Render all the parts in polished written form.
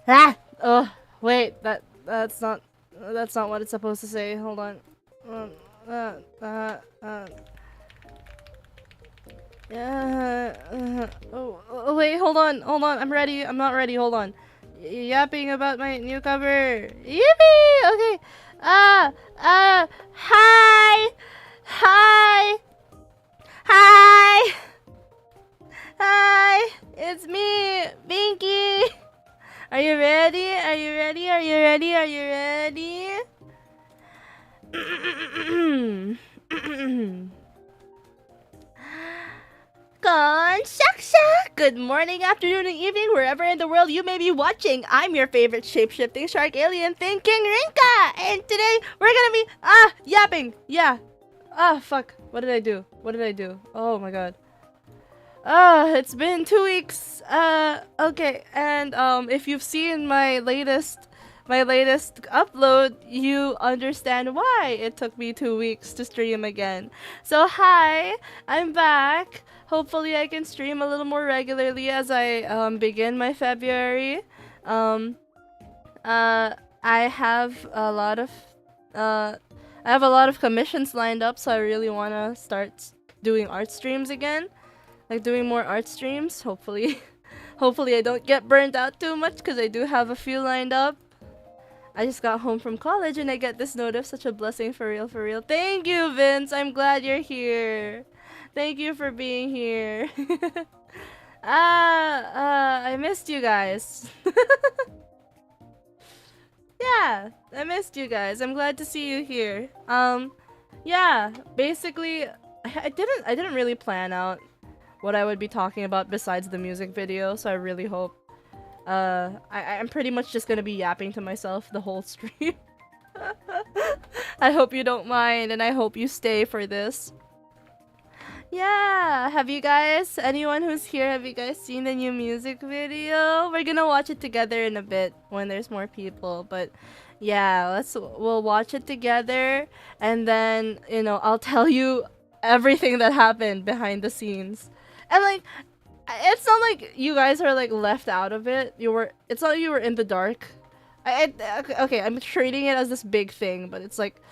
Ah! Oh, wait, that's not what it's supposed to say. Hold on. Oh, wait, hold on. I'm ready. I'm not ready. Hold on. Yapping about my new cover. Yippee! Okay. Hi! Hi! Hi! Hi! It's me, Binky! Are you ready? Are you ready? Are you ready? Are you ready? Konjaksha! Good morning, afternoon, and evening, wherever in the world you may be watching. I'm your favorite shape-shifting shark alien thinking Rinka! And today, we're gonna be, yapping! Yeah. Fuck. What did I do? What did I do? Oh my god. It's been 2 weeks. Okay, and, if you've seen my latest upload, you understand why it took me 2 weeks to stream again. So hi, I'm back. Hopefully I can stream a little more regularly as I begin my February. I have a lot of commissions lined up, so I really want to start doing art streams again. Like doing more art streams, hopefully. Hopefully I don't get burnt out too much because I do have a few lined up. I just got home from college and I get this notif. Such a blessing, for real, for real. Thank you, Vince. I'm glad you're here. Thank you for being here. I missed you guys. Yeah, I missed you guys. I'm glad to see you here. Yeah, basically, I didn't really plan out what I would be talking about besides the music video, so I really hope I'm pretty much just gonna be yapping to myself the whole stream. I hope you don't mind, and I hope you stay for this. Yeah, have you guys, anyone who's here, have you guys seen the new music video? We're gonna watch it together in a bit when there's more people, but yeah, we'll watch it together, and then, you know, I'll tell you everything that happened behind the scenes. And like, it's not like you guys are like left out of it. It's not like you were in the dark. Okay, I'm treating it as this big thing, but it's like,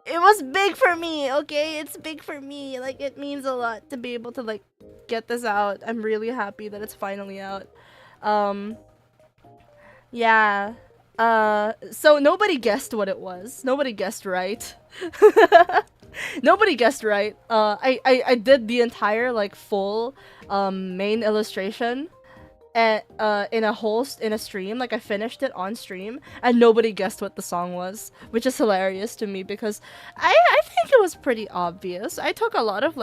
it was big for me, okay? It's big for me. Like, it means a lot to be able to like get this out. I'm really happy that it's finally out. Yeah. So nobody guessed what it was. Nobody guessed right. Nobody guessed right. I did the entire like full main illustration and in a stream. Like, I finished it on stream and nobody guessed what the song was, which is hilarious to me because I think it was pretty obvious. I took a lot of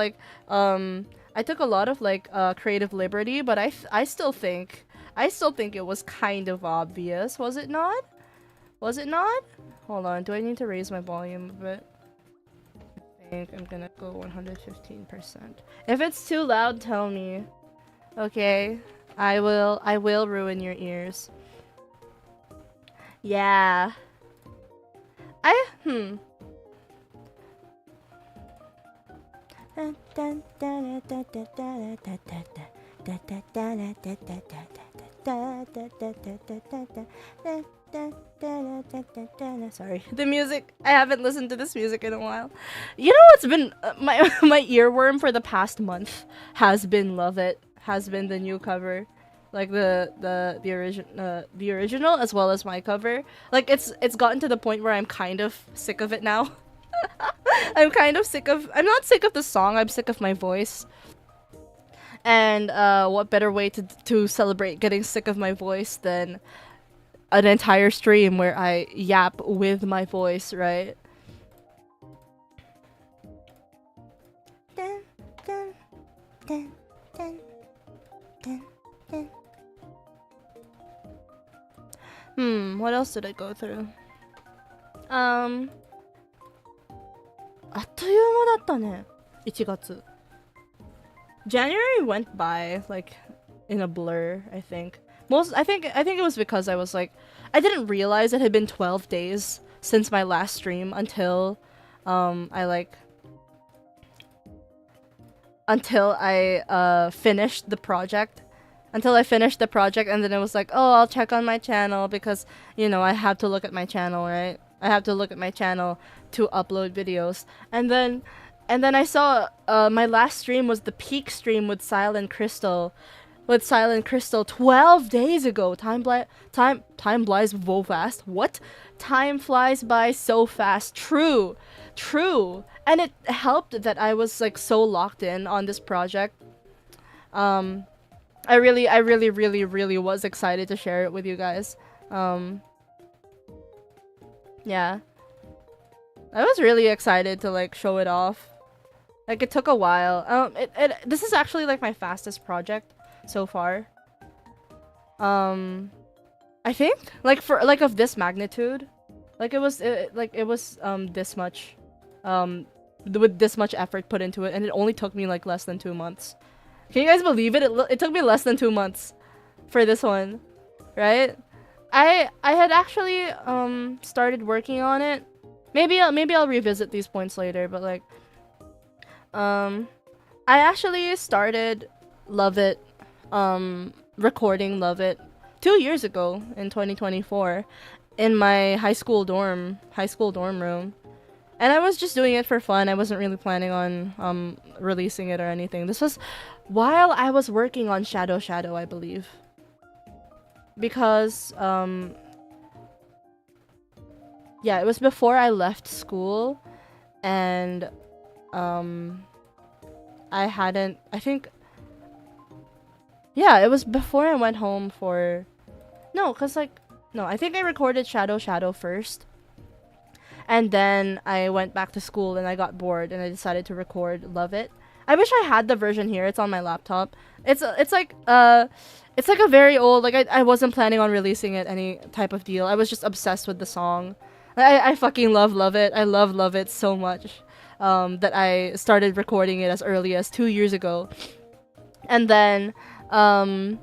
creative liberty, but I still think it was kind of obvious. Was it not? Was it not? Hold on, do I need to raise my volume a bit? I think I'm gonna go 115%. If it's too loud, tell me. Okay, I will ruin your ears. Yeah. Sorry, the music. I haven't listened to this music in a while. You know what's been my earworm for the past month has been "Love It." Has been the new cover, like the original as well as my cover. Like, it's gotten to the point where I'm kind of sick of it now. I'm not sick of the song. I'm sick of my voice. And what better way to celebrate getting sick of my voice than an entire stream where I yap with my voice, right? Dun, dun, dun, dun, dun, dun. What else did I go through? あっという間だったね。1月. January went by like in a blur, I think. I think it was because I was like, I didn't realize it had been 12 days since my last stream until I like until I finished the project. Until I finished the project, and then it was like, oh, I'll check on my channel because, you know, I have to look at my channel, right? I have to look at my channel to upload videos. And then I saw my last stream was the peak stream with Silent Crystal. With Silent Crystal 12 days ago. Time flies so fast. What? Time flies by so fast. True. And it helped that I was like so locked in on this project. I really was excited to share it with you guys. Yeah. I was really excited to like show it off. Like it took a while. This is actually like my fastest project so far. I think like for like of this magnitude, like it was this much with this much effort put into it, and it only took me like less than 2 months. Can you guys believe it? It took me less than 2 months for this one, right? I had actually started working on it. Maybe I'll revisit these points later, but like I actually started Love It recording Love It 2 years ago in 2024 in my high school dorm room. And I was just doing it for fun. I wasn't really planning on releasing it or anything. This was while I was working on Shadow, I believe. Because yeah, it was before I left school, and yeah, it was before I went home for I think I recorded Shadow first. And then I went back to school and I got bored and I decided to record Love It. I wish I had the version here. It's on my laptop. It's like a very old, like I wasn't planning on releasing it any type of deal. I was just obsessed with the song. I fucking love it. I love it so much that I started recording it as early as 2 years ago. And then as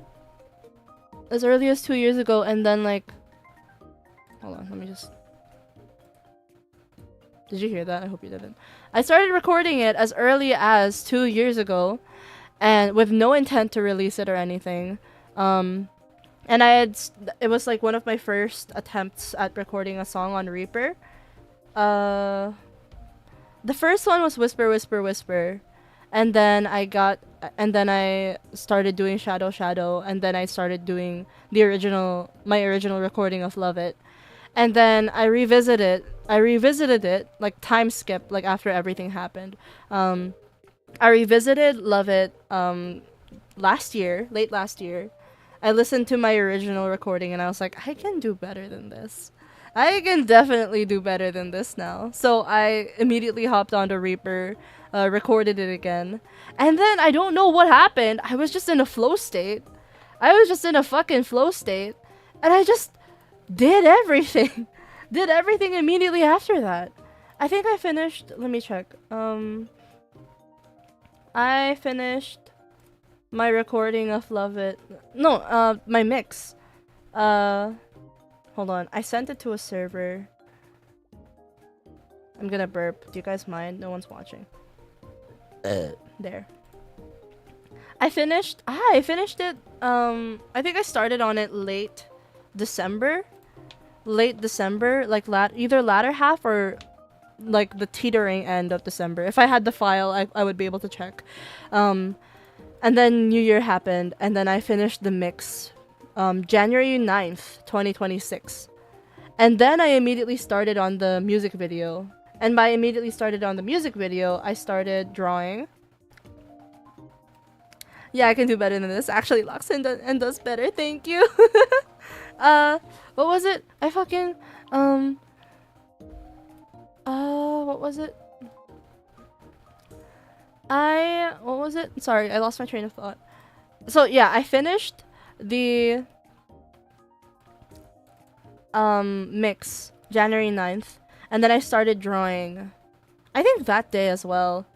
early as 2 years ago, and then like hold on, let me just... Did you hear that? I hope you didn't. I started recording it as early as 2 years ago, and with no intent to release it or anything. And it was like one of my first attempts at recording a song on Reaper. The first one was Whisper, Whisper, Whisper. And then I started doing Shadow, and then I started doing my original recording of Love It. And then I revisited it, like time skip, like after everything happened. I revisited Love It late last year. I listened to my original recording and I was like, I can do better than this. I can definitely do better than this now. So I immediately hopped onto Reaper, recorded it again. And then I don't know what happened. I was just in a flow state. I was just in a fucking flow state. And I just did everything. Did everything immediately after that. I think I finished... Let me check. I finished my recording of Love It. No, my mix. Hold on. I sent it to a server. I'm gonna burp. Do you guys mind? No one's watching. There. I finished it. I think I started on it late December, like either latter half or like the teetering end of December. If I had the file, I would be able to check. And then New Year happened, and then I finished the mix January 9th, 2026. And then I immediately started on the music video. And by immediately started on the music video, I started drawing. Yeah, I can do better than this. Actually, locks in and does better. Thank you. What was it? I fucking what was it? What was it? Sorry, I lost my train of thought. So yeah, I finished the mix January 9th, and then I started drawing I think that day as well.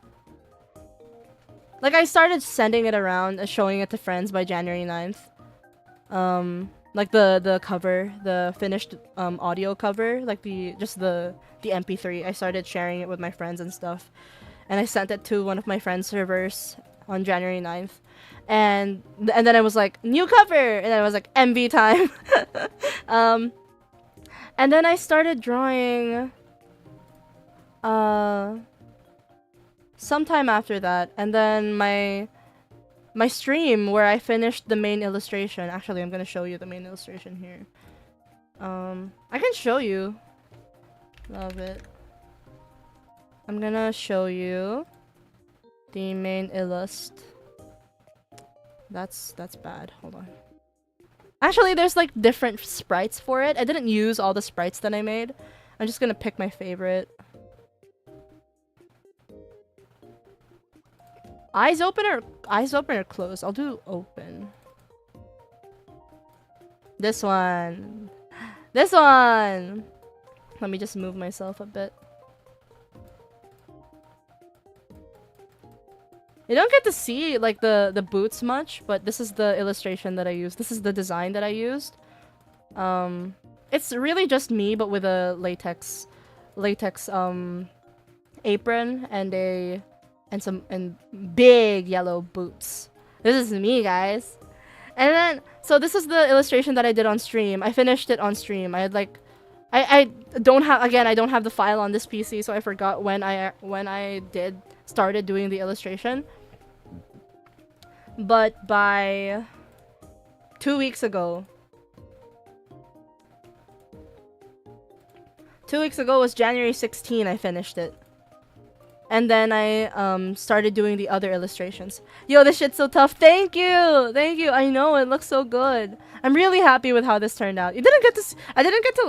Like I started sending it around and showing it to friends by January 9th. Like the cover, the finished audio cover, like the MP3. I started sharing it with my friends and stuff. And I sent it to one of my friends' servers on January 9th. And then I was like, new cover! And then I was like, MV time. And then I started drawing sometime after that. And then my stream where I finished the main illustration. Actually, I'm gonna show you the main illustration here. I can show you. Love it. I'm gonna show you the main illust. That's bad. Hold on. Actually, there's like different sprites for it. I didn't use all the sprites that I made. I'm just gonna pick my favorite. Eyes open or closed? I'll do open. This one. This one! Let me just move myself a bit. You don't get to see like the boots much, but this is the illustration that I used. This is the design that I used. It's really just me, but with a latex apron and big yellow boots. This is me, guys. And then so this is the illustration that I did on stream. I finished it on stream. I had like I don't have the file on this PC, so I forgot when I started doing the illustration. But by 2 weeks ago. 2 weeks ago was January 16, I finished it. And then I started doing the other illustrations. Yo, this shit's so tough. Thank you. Thank you. I know it looks so good. I'm really happy with how this turned out. I didn't get to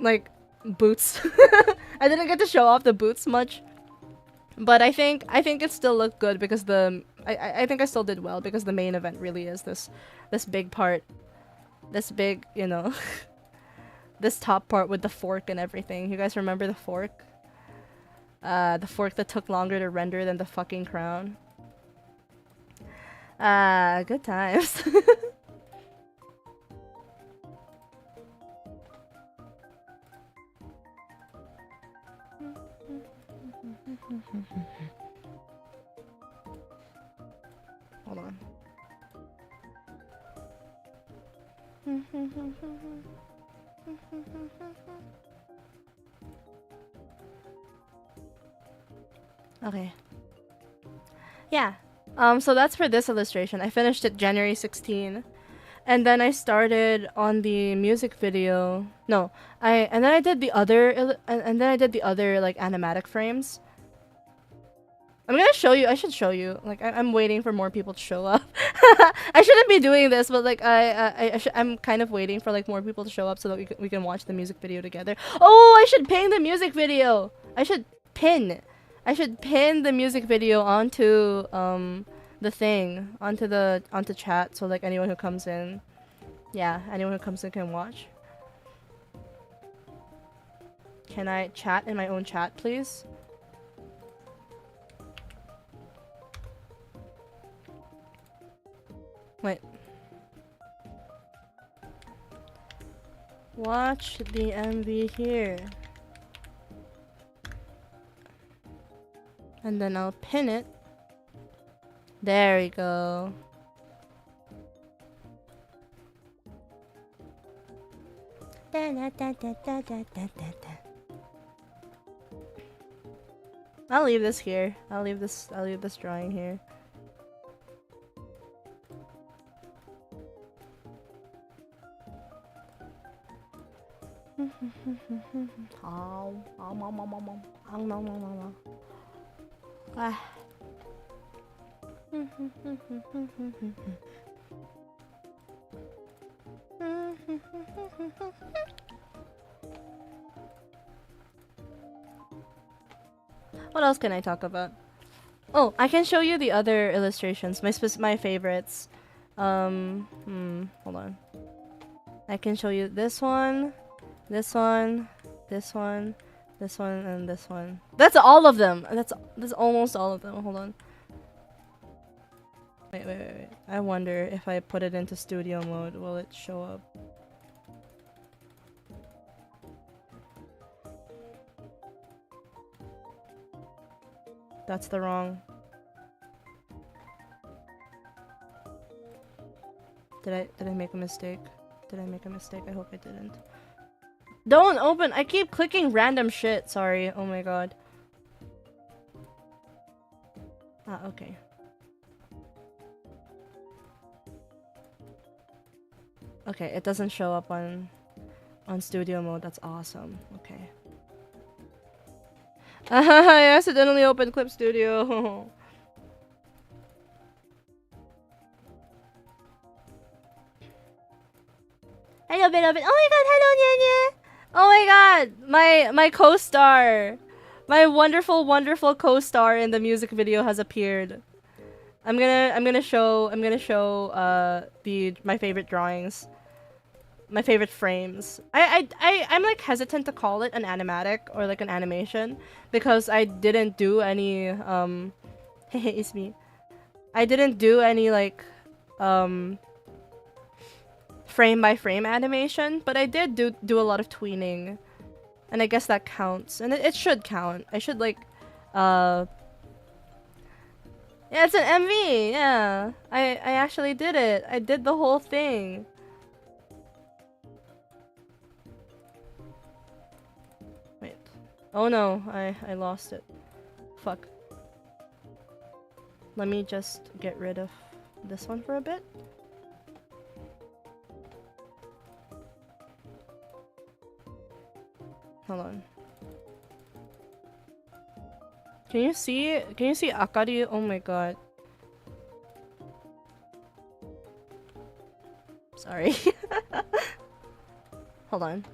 like boots. I didn't get to show off the boots much. But I think it still looked good because I think I still did well because the main event really is this big part. This big, you know, this top part with the fork and everything. You guys remember the fork? The fork that took longer to render than the fucking crown. Good times. Hold on. Okay. Yeah. So that's for this illustration. I finished it January 16. And then I started on the music video. No, and then I did the other like animatic frames. I'm gonna show you. I should show you. Like I'm waiting for more people to show up. I shouldn't be doing this, but like I'm kind of waiting for like more people to show up so that we can watch the music video together. Oh, I should pin the music video. I should pin the music video onto the thing, onto chat, so like anyone who comes in, anyone who comes in can watch. Can I chat in my own chat, please? Wait. Watch the MV here. And then I'll pin it. There we go. I'll leave this here. I'll leave this drawing here. What else can I talk about? Oh, I can show you the other illustrations, my favorites. Hold on. I can show you this one, this one, this one, this one, and this one. That's all of them. That's almost all of them. Hold on. Wait. I wonder if I put it into studio mode, will it show up? That's the wrong. Did I make a mistake? Did I make a mistake? I hope I didn't. Don't open! I keep clicking random shit, sorry. Oh my god. Ah, okay. Okay, it doesn't show up on studio mode. That's awesome. Okay. I accidentally opened Clip Studio. Hello, beloved. Oh my god, hello, Nyanya. Oh my god, my co-star, my wonderful, wonderful co-star in the music video has appeared. I'm gonna show my favorite drawings, my favorite frames. I'm like hesitant to call it an animatic or like an animation because I didn't do any it's me. I didn't do any like frame by frame animation, but I did do a lot of tweening, and I guess that counts, and it should count. I should like yeah, it's an MV. Yeah, I actually did it. I did the whole thing. Wait. Oh no, I lost it. Fuck. Let me just get rid of this one for a bit. Hold on. Can you see Akari? Oh my god. Sorry. Hold on.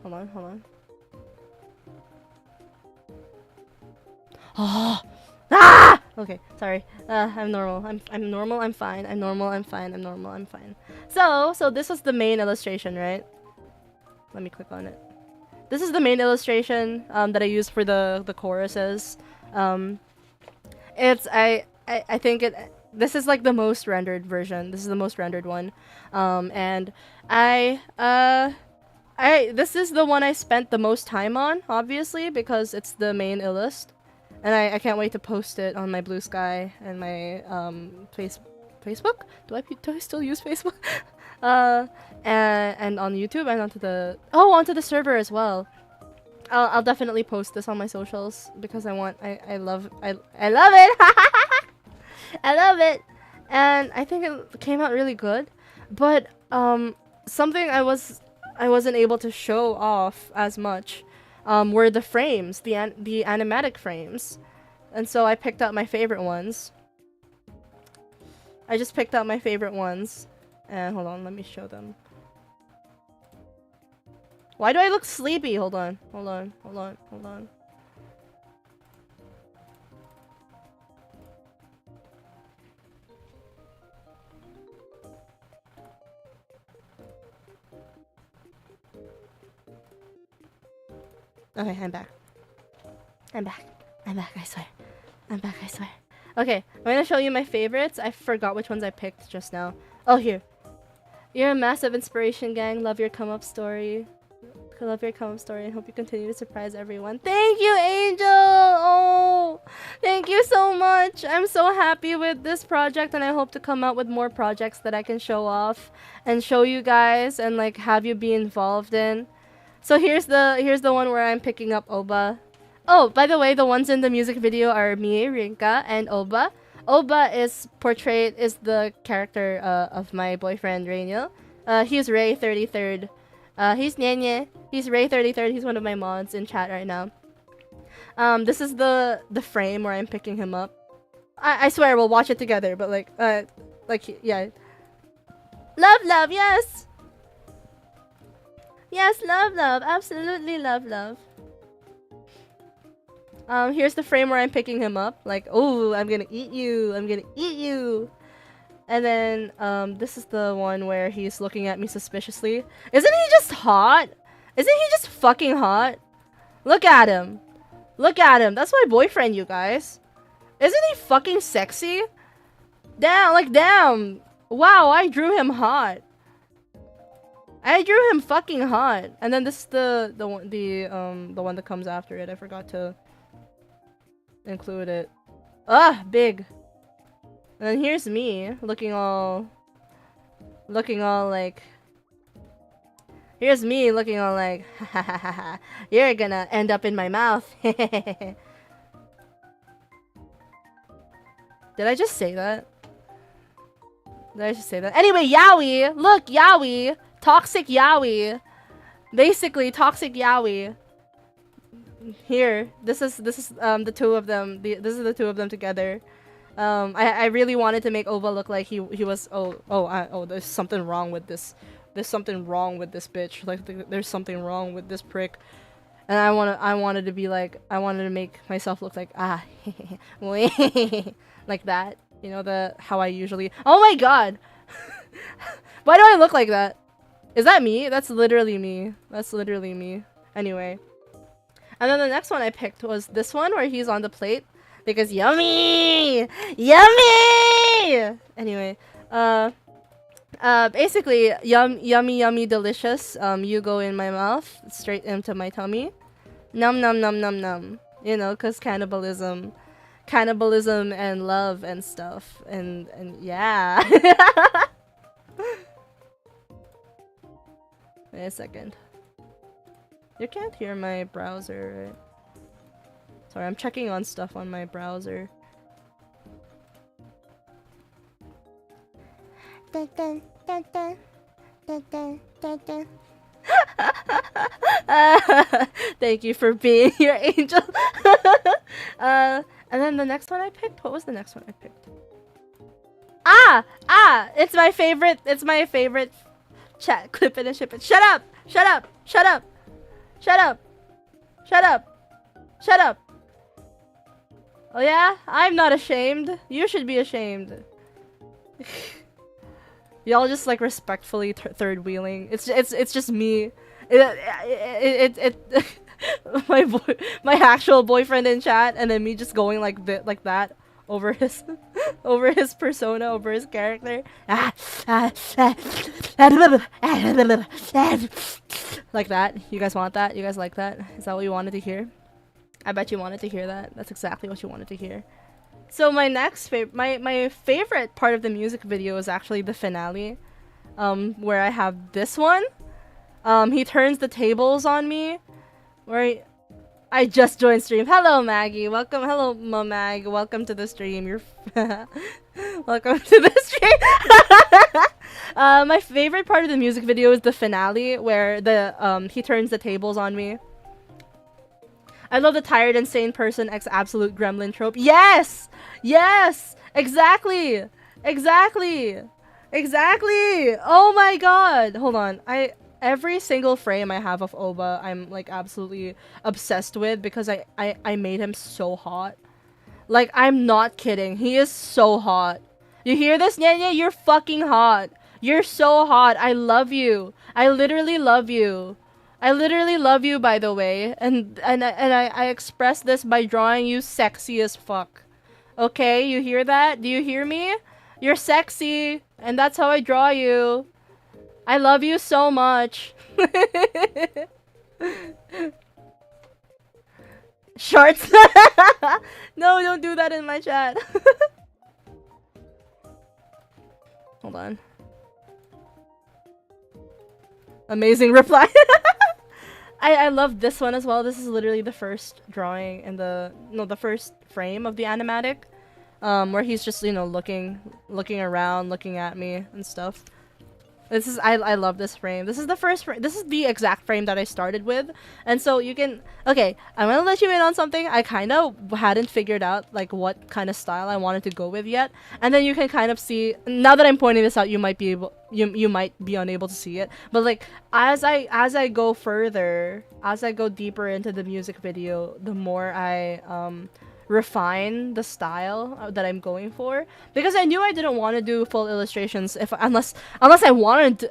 Oh. Ah! Okay, sorry. I'm normal. I'm normal. I'm fine. I'm normal. I'm fine. I'm normal. I'm fine. So this was the main illustration, right? Let me click on it. This is the main illustration that I used for the choruses. I think this is like the most rendered version. This is the most rendered one. And this is the one I spent the most time on, obviously, because it's the main illust. And I can't wait to post it on my Blue Sky and my Facebook? Do I still use Facebook? And on YouTube and onto the server as well. I'll definitely post this on my socials because I love it. I love it. And I think it came out really good. But something I wasn't able to show off as much were the frames, the animatic frames. And so I picked out my favorite ones. I just picked out my favorite ones. And hold on, let me show them. Why do I look sleepy? Hold on. Okay, I'm back. I swear. Okay, I'm gonna show you my favorites. I forgot which ones I picked just now. Oh, here. You're a massive inspiration, gang. Love your come-up story. And hope you continue to surprise everyone. Thank you, Angel! Oh, thank you so much. I'm so happy with this project, and I hope to come out with more projects that I can show off and show you guys and like have you be involved in. So here's the one where I'm picking up Oba. Oh, by the way, the ones in the music video are me, Rinka, and Oba. Oba is the character of my boyfriend, Rainiel. He's Ray 33rd. He's Nyenye. He's Ray 33rd. He's one of my mods in chat right now. This is the frame where I'm picking him up. I swear we'll watch it together, but like yeah. Love, yes. Yes, love, absolutely love. Here's the frame where I'm picking him up. Like, oh, I'm gonna eat you. And then, this is the one where he's looking at me suspiciously. Isn't he just hot? Isn't he just fucking hot? Look at him. That's my boyfriend, you guys. Isn't he fucking sexy? Damn. Wow, I drew him hot. I drew him fucking hot. And then this is the one that comes after it. I forgot to include it. Big. And then here's me, looking all like... Here's me looking all like, ha ha ha ha ha, you're gonna end up in my mouth. Did I just say that? Did I just say that? Anyway, Yaoi! Look, Yaoi! Toxic Yaoi! Basically, toxic Yaoi. Here, this is the two of them. This is the two of them together. I really wanted to make Ova look like he was there's something wrong with this. There's something wrong with this bitch. Like there's something wrong with this prick. And I wanted to be like, I wanted to make myself look like like that. You know, how I usually. Oh my god. Why do I look like that? Is that me? That's literally me. That's literally me. Anyway. And then the next one I picked was this one where he's on the plate because yummy! Yummy! Anyway, basically, yummy, delicious. You go in my mouth, straight into my tummy. Num, num, num, num, num. You know, cause cannibalism and love and stuff, and yeah. Wait a second. You can't hear my browser, right? Sorry, I'm checking on stuff on my browser. Dun, dun, dun, dun. Dun, dun, dun, dun. Thank you for being your angel. And then the next one I picked. What was the next one I picked? It's my favorite. It's my favorite. Chat, clip it and ship it. Shut up! Shut up! Shut up! Shut up! Shut up! Shut up! Oh yeah? I'm not ashamed. You should be ashamed. Y'all just like respectfully third wheeling. It's just me. My actual boyfriend in chat, and then me just going like that over his persona, over his character. Like that. You guys want that? You guys like that? Is that what you wanted to hear? I bet you wanted to hear that. That's exactly what you wanted to hear. So my next my favorite part of the music video is actually the finale, where I have this one. He turns the tables on me, where I just joined stream. Hello Maggie, welcome. Hello Mag, welcome to the stream. You're welcome to the stream. My favorite part of the music video is the finale, where he turns the tables on me. I love the tired, insane person x absolute gremlin trope. Yes! Yes! Exactly! Exactly! Exactly! Oh my god! Hold on. Every single frame I have of Oba, I'm like absolutely obsessed with because I made him so hot. Like, I'm not kidding. He is so hot. You hear this, Nyanya? You're fucking hot. You're so hot. I love you. I literally love you. I literally love you, by the way, and I express this by drawing you sexy as fuck. Okay, you hear that? Do you hear me? You're sexy, and that's how I draw you. I love you so much. Shorts. No, don't do that in my chat. Hold on. Amazing reply. I love this one as well. This is literally the first drawing in the first frame of the animatic, where he's just, you know, looking around, looking at me and stuff. This is I love this frame. This is the first frame. This is the exact frame that I started with, and so you can. Okay, I'm gonna let you in on something. I kind of hadn't figured out like what kind of style I wanted to go with yet, and then you can kind of see. Now that I'm pointing this out, you might be able. You might be unable to see it, but like as I go further, as I go deeper into the music video, the more I refine the style that I'm going for, because I knew I didn't want to do full illustrations unless I wanted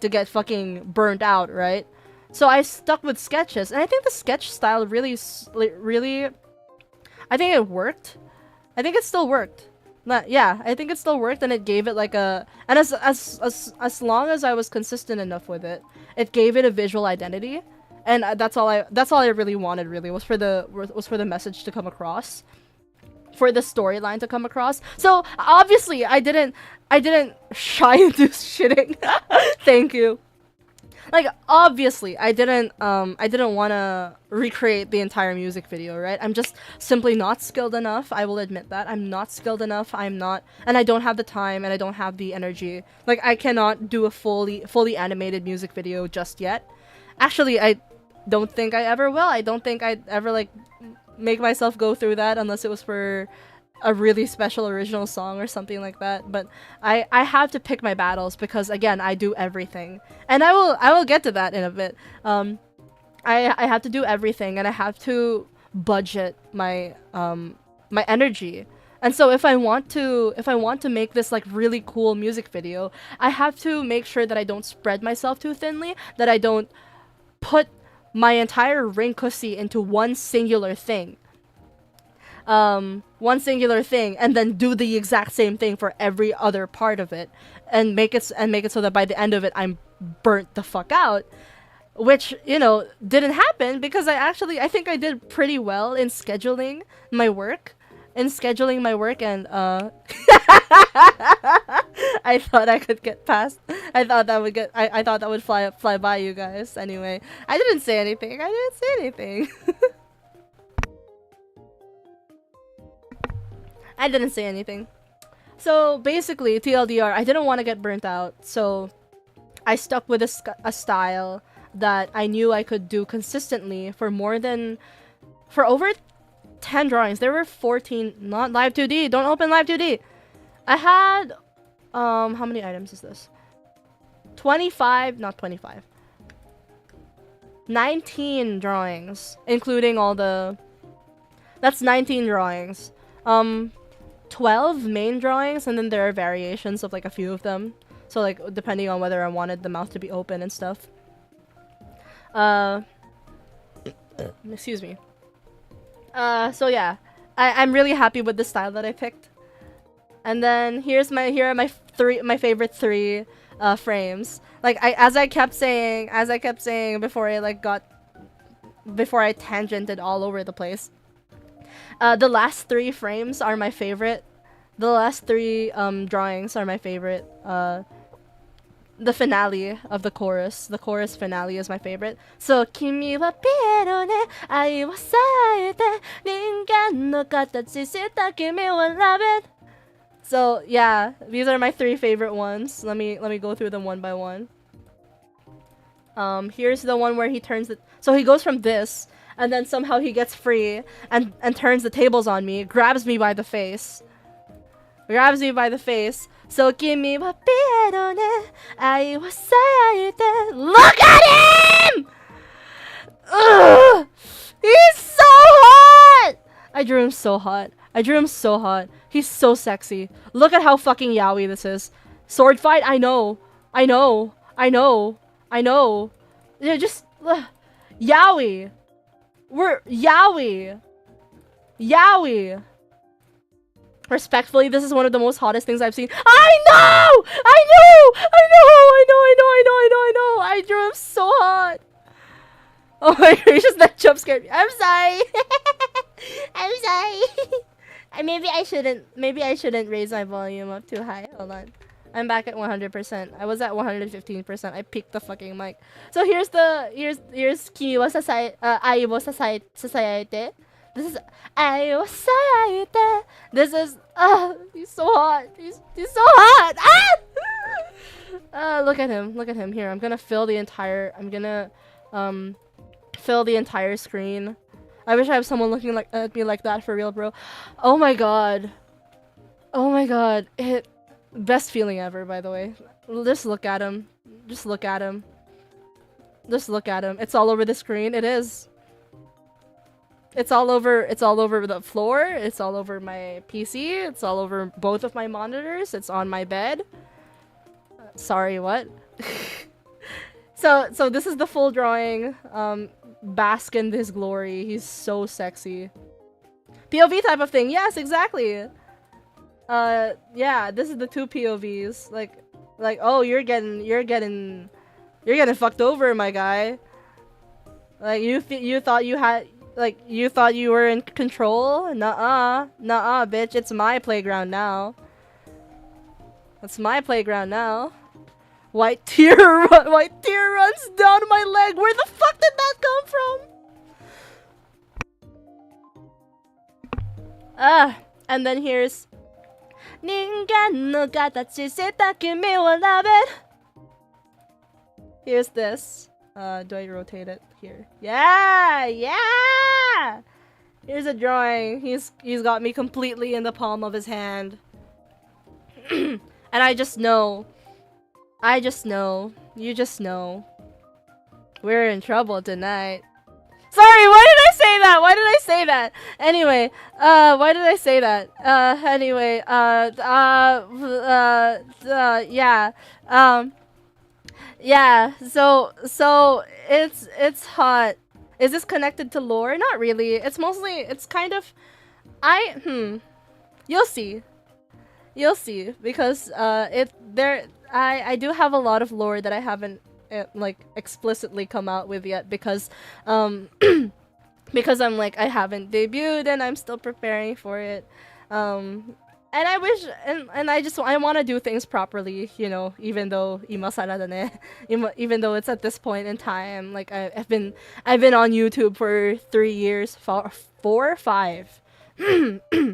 to get fucking burnt out, right? So I stuck with sketches, and I think the sketch style really I think it worked. I think it still worked. Yeah, I think it still worked, and it gave it like a, and as long as I was consistent enough with it, it gave it a visual identity. And that's all I really wanted, really, was for the message to come across. for the storyline to come across. So obviously I didn't shy into shitting. Thank you. Like, obviously I didn't want to recreate the entire music video, right? I'm just simply not skilled enough. I will admit that I'm not skilled enough. And I don't have the time, and I don't have the energy. Like, I cannot do a fully animated music video just yet. Actually, I don't think I ever will. I don't think I'd ever like make myself go through that unless it was for a really special original song or something like that. But I have to pick my battles because, again, I do everything, and I will get to that in a bit. I have to do everything, and I have to budget my my energy. And so if I want to make this like really cool music video, I have to make sure that I don't spread myself too thinly, that I don't put my entire rinkusi into one singular thing. One singular thing, and then do the exact same thing for every other part of it, and make it so that by the end of it I'm burnt the fuck out, which, you know, didn't happen because I think I did pretty well in scheduling my work, and I thought I could get past. I thought that would fly by you guys. Anyway, I didn't say anything. I didn't say anything. So basically, TLDR, I didn't want to get burnt out, so I stuck with a style that I knew I could do consistently for over 10 drawings. There were 14, not Live 2D. Don't open Live 2D. I had, how many items is this? 25, not 25. 19 drawings, including all the... That's 19 drawings. 12 main drawings, and then there are variations of like a few of them. So like, depending on whether I wanted the mouth to be open and stuff. Excuse me. So yeah, I'm really happy with the style that I picked. And then here are my favorite three frames. Like as I kept saying before I tangented all over the place. The last 3 frames are my favorite. The last 3 drawings are my favorite. The finale of the chorus finale is my favorite. So, Kimi wa piero ne, ai wa saete, ringen no katachi shita kimi wa love it. So, yeah, these are my 3 favorite ones. Let me go through them one by one. Here's the one where he turns it. So he goes from this, and then somehow he gets free and turns the tables on me, grabs me by the face. So kimi wa piero ne, ai wa saete. Look at him! Ugh! He's so hot! I drew him so hot. He's so sexy. Look at how fucking yaoi this is. Sword fight? I know. Yeah, just... yaoi. We're... yaoi. Respectfully, this is one of the most hottest things I've seen. I know! I drew him so hot. Oh my god, just that jump scared me. I'm sorry. Maybe I shouldn't raise my volume up too high. Hold on. I'm back at 100%. I was at 115%. I peaked the fucking mic. So here's Kimi wa ai wo sasaete. This is ai wo sasaete. This is he's so hot. He's so hot. Look at him. Here, I'm gonna fill the entire screen. I wish I have someone looking at me like that for real, bro. Oh my god. Best feeling ever, by the way. Just look at him. It's all over the screen. It is. It's all over the floor. It's all over my PC. It's all over both of my monitors. It's on my bed. Sorry, what? So this is the full drawing. Bask in this glory. He's so sexy. POV type of thing. Yes, exactly. Yeah, this is the 2 POVs. Like, oh, you're getting fucked over, my guy. Like, you thought you had Like, you thought you were in control? Nuh-uh. Nuh-uh, bitch. It's my playground now. It's my playground now. White tear runs down my leg. Where the fuck did that come from? And then here's here's this. Do I rotate it here? Yeah, yeah. Here's a drawing. He's got me completely in the palm of his hand. And I just know. I just know. You just know. We're in trouble tonight. Sorry, why did I say that? Why did I say that? Anyway, why did I say that? Anyway, yeah. Yeah, so it's hot. Is this connected to lore? Not really. It's mostly, it's kind of, you'll see. You'll see, because I do have a lot of lore that I haven't like explicitly come out with yet, because because I'm like, I haven't debuted and I'm still preparing for it. And I wish, and I want to do things properly, you know, even though even though it's at this point in time, like I've been on YouTube for 3 years, 4 or 5,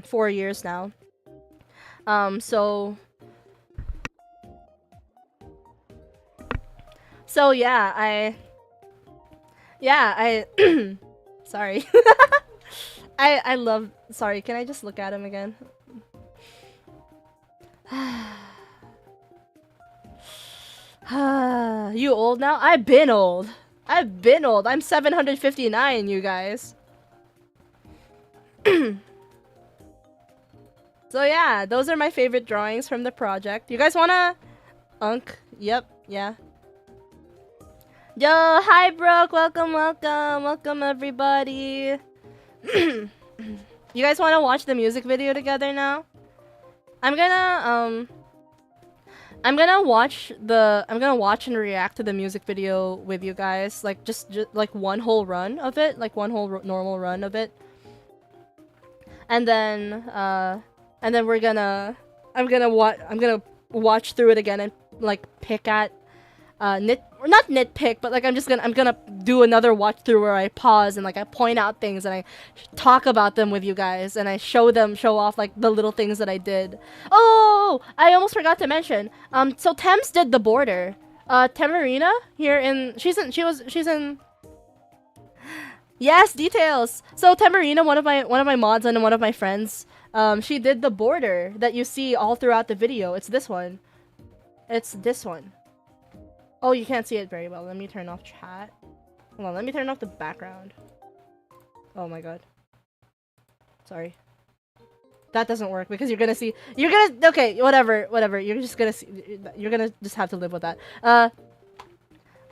4 years now. So yeah, I sorry. I love, sorry, can I just look at him again? You old now? I've been old. I'm 759, you guys. So yeah, those are my favorite drawings from the project. You guys wanna? Yep, yeah. Yo, hi Brooke, welcome everybody. You guys wanna watch the music video together now? I'm gonna watch and react to the music video with you guys, like just like one whole run of it, like one whole normal run of it, and then I'm gonna watch through it again and like pick at not nitpick, but like I'm gonna do another watch through where I pause and like I point out things and I talk about them with you guys and I show off like the little things that I did. Oh, I almost forgot to mention. So Thames did the border. Temarina here in she's in. Yes, details. So Temarina, one of my mods and one of my friends, she did the border that you see all throughout the video. It's this one. It's this one. Oh, you can't see it very well. Let me turn off chat. Hold on, let me turn off the background. Oh my god. Sorry. That doesn't work because okay, whatever. You're just gonna just have to live with that.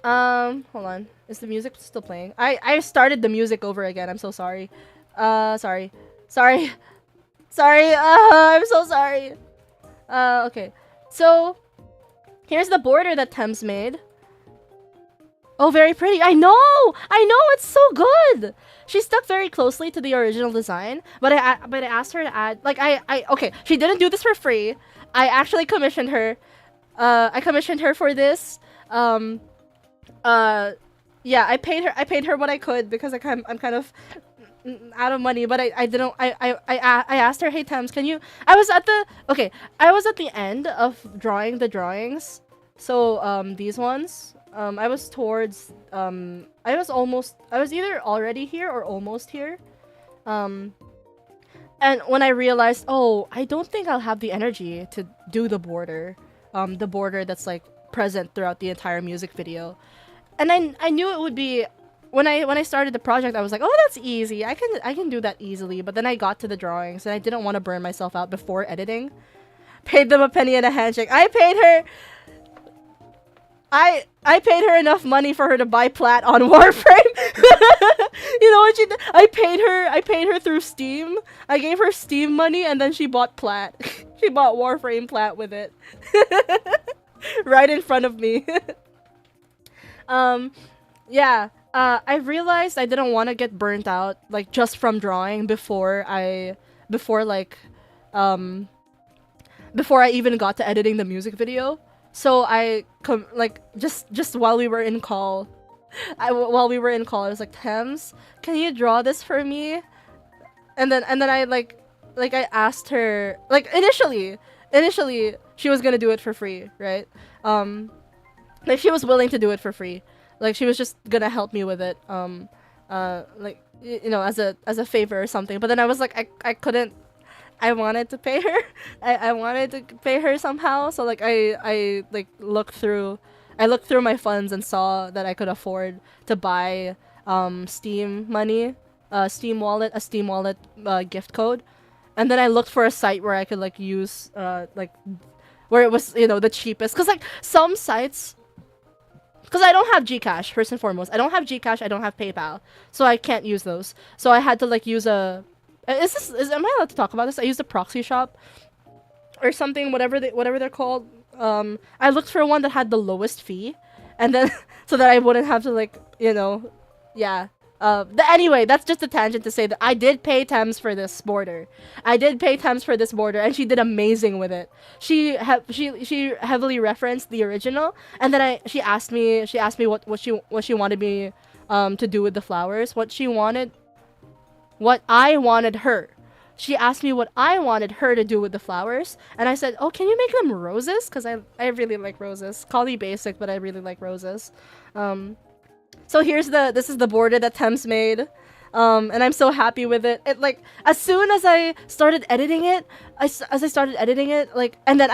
Hold on. Is the music still playing? I started the music over again. I'm so sorry. Sorry. I'm so sorry. Okay. So here's the border that Thames made. Oh, very pretty. I know, it's so good. She stuck very closely to the original design, but I asked her to add, like, okay, she didn't do this for free. I actually commissioned her. I commissioned her for this. Yeah, I paid her what I could because I'm kind of out of money, but I asked her, hey Thames, can you, I was at the end of drawing the drawings, so these ones, I was towards, I was either already here or almost here, and when I realized, oh, I don't think I'll have the energy to do the border that's like present throughout the entire music video, and I knew it would be. When I started the project, I was like, oh, that's easy. I can do that easily. But then I got to the drawings, and I didn't want to burn myself out before editing. Paid them a penny and a handshake. I paid her enough money for her to buy plat on Warframe. You know what she did? I paid her through Steam. I gave her Steam money, and then she bought plat. She bought Warframe plat with it. Right in front of me. Yeah. I realized I didn't want to get burnt out like just from drawing before like um before I even got to editing the music video. So like just while we were in call, while we were in call, I was like, Thames, can you draw this for me? And then I like I asked her, like initially she was gonna do it for free, right? Like she was willing to do it for free, like she was just gonna help me with it, like you know, as a favor or something. But then I was like, I couldn't. I wanted to pay her. I wanted to pay her somehow. So like I like looked through my funds and saw that I could afford to buy Steam money, a Steam wallet gift code. And then I looked for a site where I could like use like where it was, you know, the cheapest, cuz like some sites, because I don't have Gcash, first and foremost. I don't have Gcash, I don't have PayPal. So I can't use those. So I had to like use a am I allowed to talk about this? I used a proxy shop or something, whatever they're called. I looked for one that had the lowest fee, and then so that I wouldn't have to like, you know, yeah. Anyway, that's just a tangent to say that I did pay Thames for this border. And she did amazing with it. She heavily referenced the original, and then she asked me what she wanted me to do with the flowers. What I wanted her. She asked me what I wanted her to do with the flowers, and I said, "Oh, can you make them roses? Because I really like roses. Call me basic, but I really like roses." So this is the border that Thames made, and I'm so happy with it. It like as soon as I started editing it, like, and then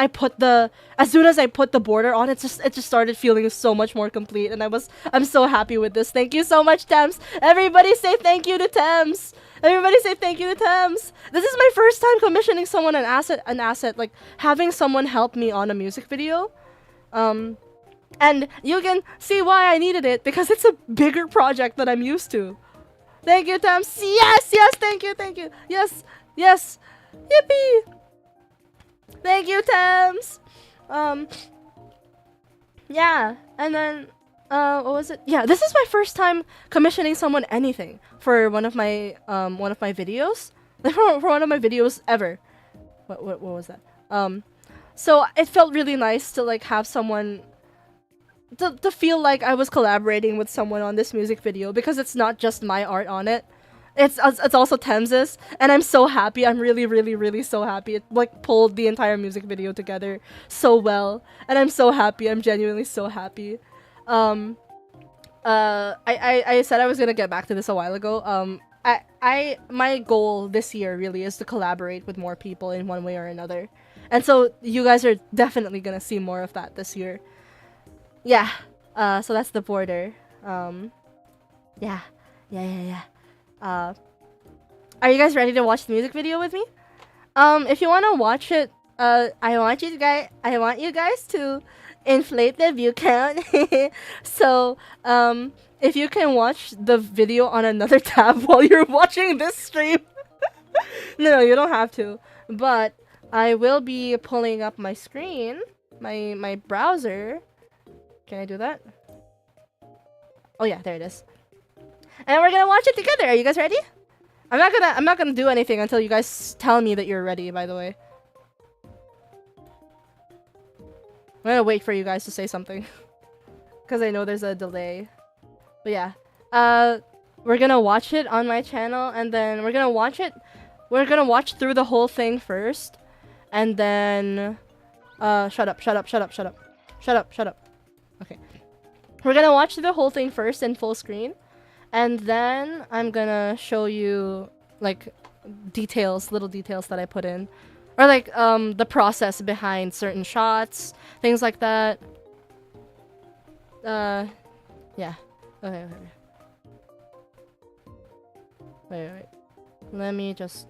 as soon as I put the border on, it just started feeling so much more complete, and I'm so happy with this. Thank you so much, Thames. Everybody say thank you to Thames. Everybody say thank you to Thames. This is my first time commissioning someone an asset, like having someone help me on a music video. And you can see why I needed it, because it's a bigger project than I'm used to. Thank you, Thames. Yes, thank you. Yes. Yippee. Thank you, Thames. Yeah, and then what was it? Yeah, this is my first time commissioning someone anything for one of my videos. Like for one of my videos ever. What was that? So it felt really nice to like have someone to feel like I was collaborating with someone on this music video, because it's not just my art on it. It's also Thames's, and I'm so happy. I'm really so happy. It like pulled the entire music video together so well, and I'm so happy. I'm genuinely so happy. I said I was gonna get back to this a while ago. My goal this year really is to collaborate with more people in one way or another, and so you guys are definitely gonna see more of that this year. Yeah. So that's the border. Yeah. Are you guys ready to watch the music video with me? If you wanna watch it, I want you guys to inflate the view count. So, if you can watch the video on another tab while you're watching this stream. No, you don't have to. But I will be pulling up my screen, my browser. Can I do that? Oh yeah, there it is. And we're gonna watch it together. Are you guys ready? I'm not gonna do anything until you guys tell me that you're ready, by the way. I'm gonna wait for you guys to say something. Because I know there's a delay. But yeah. We're gonna watch it on my channel, and then we're gonna watch through the whole thing first. And then shut up. Okay. We're gonna watch the whole thing first in full screen, and then I'm gonna show you like little details that I put in, or like the process behind certain shots, things like that. Yeah. Okay. Wait. Let me just.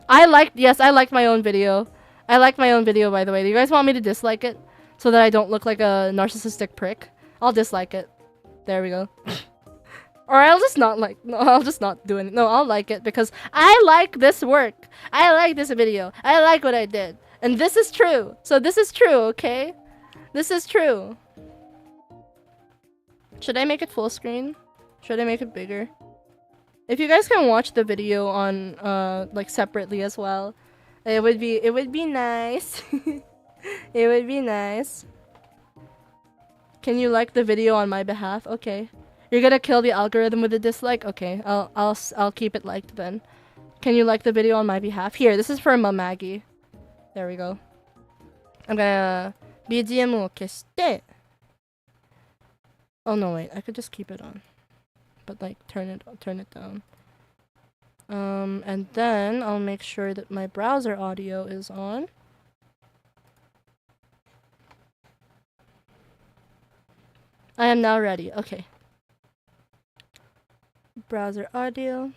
I liked my own video. I liked my own video, by the way. Do you guys want me to dislike it? So that I don't look like a narcissistic prick? I'll dislike it. There we go. Or I'll just not like... No, I'll just not do it. No, I'll like it because I like this work. I like this video. I like what I did. And this is true. So this is true, okay? This is true. Should I make it full screen? Should I make it bigger? If you guys can watch the video on like separately as well, it would be nice. It would be nice. Can you like the video on my behalf? Okay. You're gonna kill the algorithm with a dislike? Okay, I'll keep it liked then. Can you like the video on my behalf? Here, this is for Maggie. There we go. I'm gonna BGM を消して. Oh no, wait. I could just keep it on. But like turn it down. And then I'll make sure that my browser audio is on. I am now ready. Okay. Browser audio.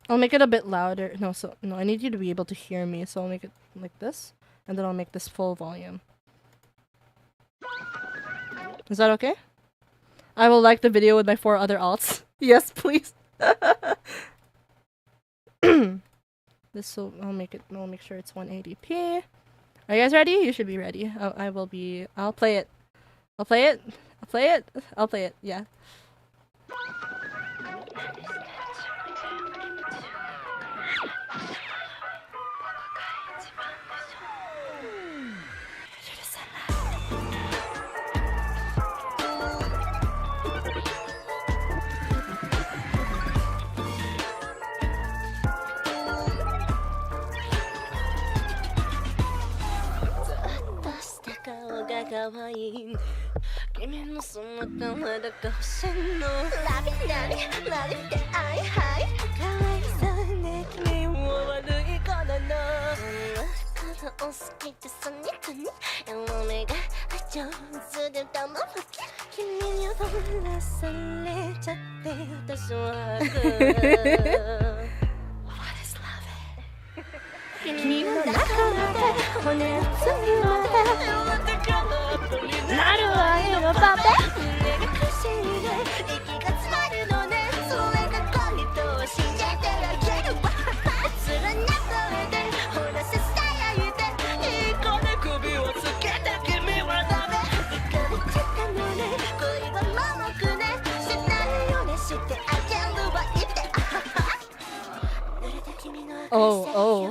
I'll make it a bit louder. No, I need you to be able to hear me, so I'll make it like this, and then I'll make this full volume. Is that okay? I will like the video with my 4 other alts. Yes, please. I'll make sure it's 180p. Are you guys ready? You should be ready. I'll play it. I'll play it. Yeah.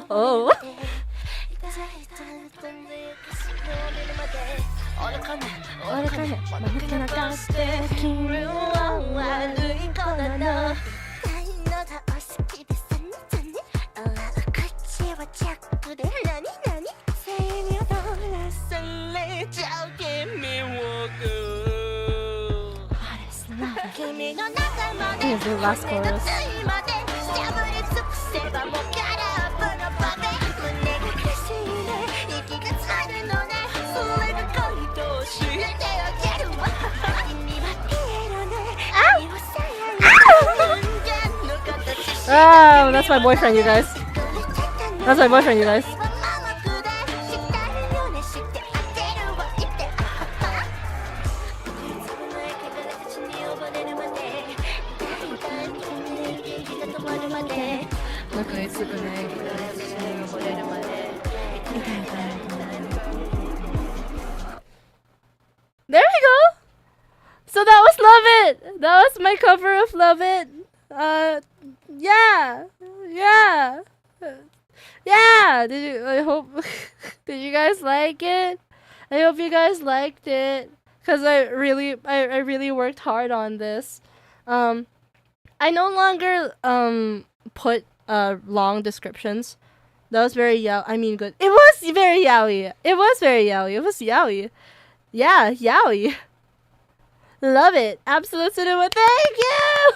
Oh. Here's the last chorus. Oh, that's my boyfriend, you guys. That's my boyfriend, you guys. There we go. So that was Love It. That was my cover of Love It. Yeah. I hope did you guys like it? I hope you guys liked it, cause I really worked hard on this. I no longer put long descriptions. That was very good. It was very yaoi. It was yaoi. Yeah, yaoi. Love it. Absolute cinema. Thank you.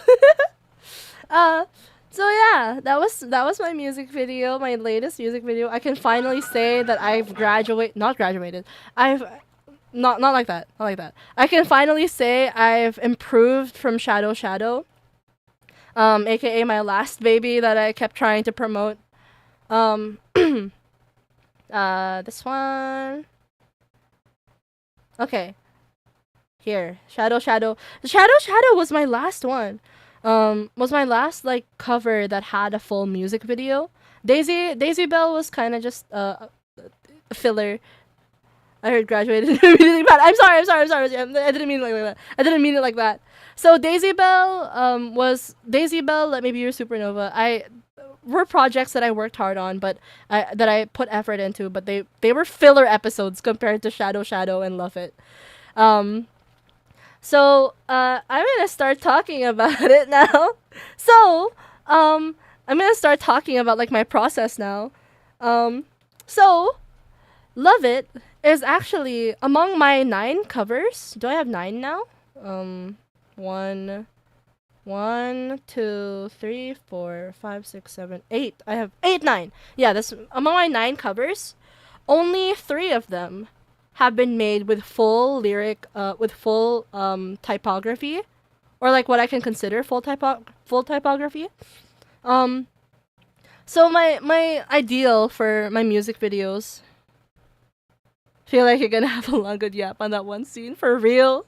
So yeah, that was my music video, my latest music video. I can finally say that I've not graduated. I've not like that. Not like that. I can finally say I've improved from Shadow, aka my last baby that I kept trying to promote. This one. Okay. Here, Shadow. Shadow was my last one. Was my last like cover that had a full music video. Daisy Bell was kind of just filler. I heard graduated immediately bad. I'm sorry. I didn't mean it like that. I didn't mean it like that. So Daisy Bell was Daisy Bell, Let Me Be Your Supernova. I were projects that I worked hard on, but that I put effort into, but they were filler episodes compared to Shadow and Love It. Um, I'm gonna start talking about it now. So I'm gonna start talking about like my process now. Um, so Love It is actually among my 9 covers. Do I have 9 now? One, 2, 3, 4, 5, 6, 7, 8. I have 8, 9. Yeah, that's among my 9 covers. Only 3 of them have been made with full lyric, with full typography, or like what I can consider full typography. Um, so my ideal for my music videos. Feel like you're gonna have a long good yap on that one scene for real.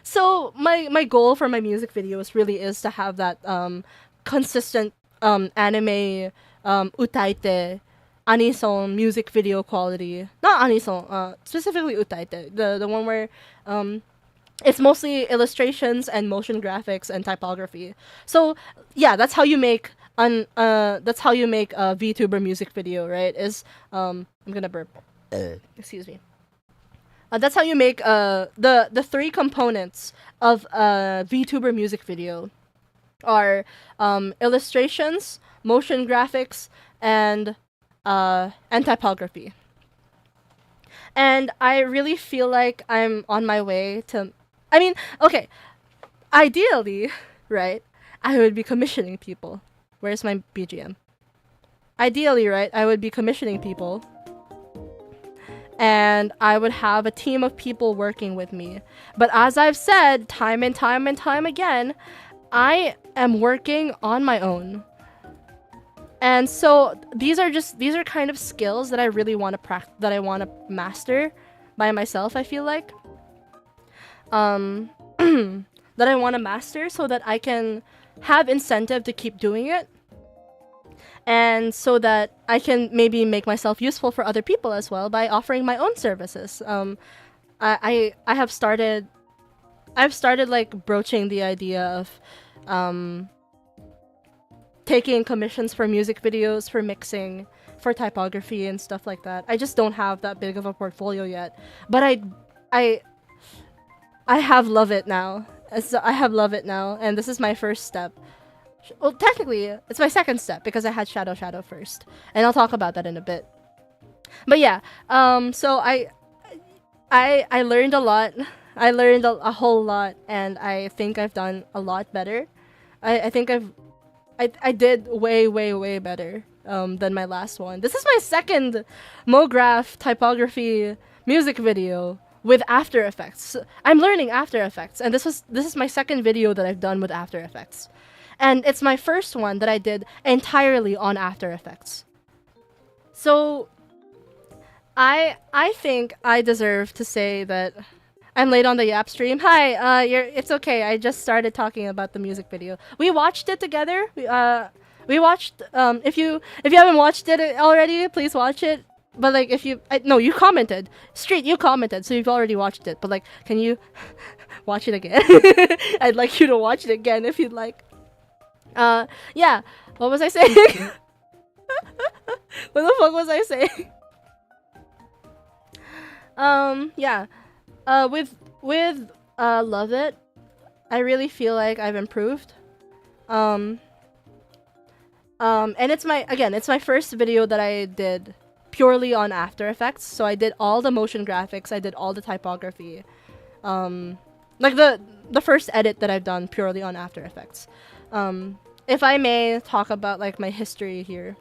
So my goal for my music videos really is to have that consistent anime utaite anison music video quality. Not anison, specifically utaite. The one where it's mostly illustrations and motion graphics and typography. So yeah, that's how you make that's how you make a VTuber music video, right? Is I'm gonna burp. Excuse me. That's how you make the 3 components of a VTuber music video are illustrations, motion graphics, and typography. And I really feel like I'm on my way to. I mean, okay. Ideally, right? I would be commissioning people. Where's my BGM? Ideally, right? I would be commissioning people. And I would have a team of people working with me. But as I've said time and time again, I am working on my own. And so these are kind of skills that I really want to that I want to master by myself, I feel like. That I want to master so that I can have incentive to keep doing it. And so that I can maybe make myself useful for other people as well by offering my own services. I've started like broaching the idea of taking commissions for music videos, for mixing, for typography and stuff like that. I just don't have that big of a portfolio yet, but I have Love It now. I have Love It now, and this is my first step. Well, technically, it's my second step because I had Shadow first, and I'll talk about that in a bit. But yeah, so I learned a lot. I learned a whole lot, and I think I've done a lot better. I think I did way better than my last one. This is my second MoGraph typography music video with After Effects. I'm learning After Effects, and this is my second video that I've done with After Effects. And it's my first one that I did entirely on After Effects. So I think I deserve to say that I'm late on the Yap stream. Hi, it's okay. I just started talking about the music video. We watched it together. We watched. If you haven't watched it already, please watch it. But like, if you no, you commented. Street, you commented, so you've already watched it. But like, can you watch it again? I'd like you to watch it again if you'd like. Yeah. What was I saying? What the fuck was I saying? Yeah. With Love It, I really feel like I've improved. And it's my first video that I did purely on After Effects. So I did all the motion graphics, I did all the typography. Like the first edit that I've done purely on After Effects. If I may talk about like my history here.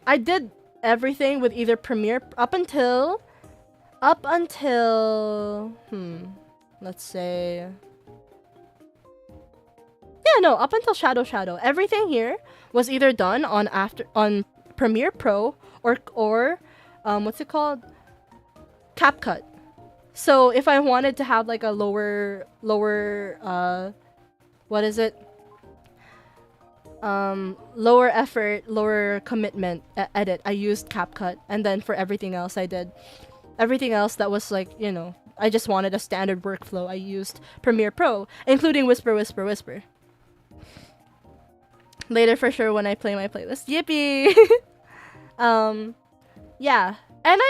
I did everything with either Premiere up until let's say, yeah, no, up until Shadow. Everything here was either done on Premiere Pro or what's it called? CapCut. So if I wanted to have like a lower what is it? Lower effort, lower commitment edit, I used CapCut, and then for everything else I did everything else that was like, you know, I just wanted a standard workflow, I used Premiere Pro, including Whisper, Whisper, Whisper. Later for sure when I play my playlist. Yippee! Yeah. And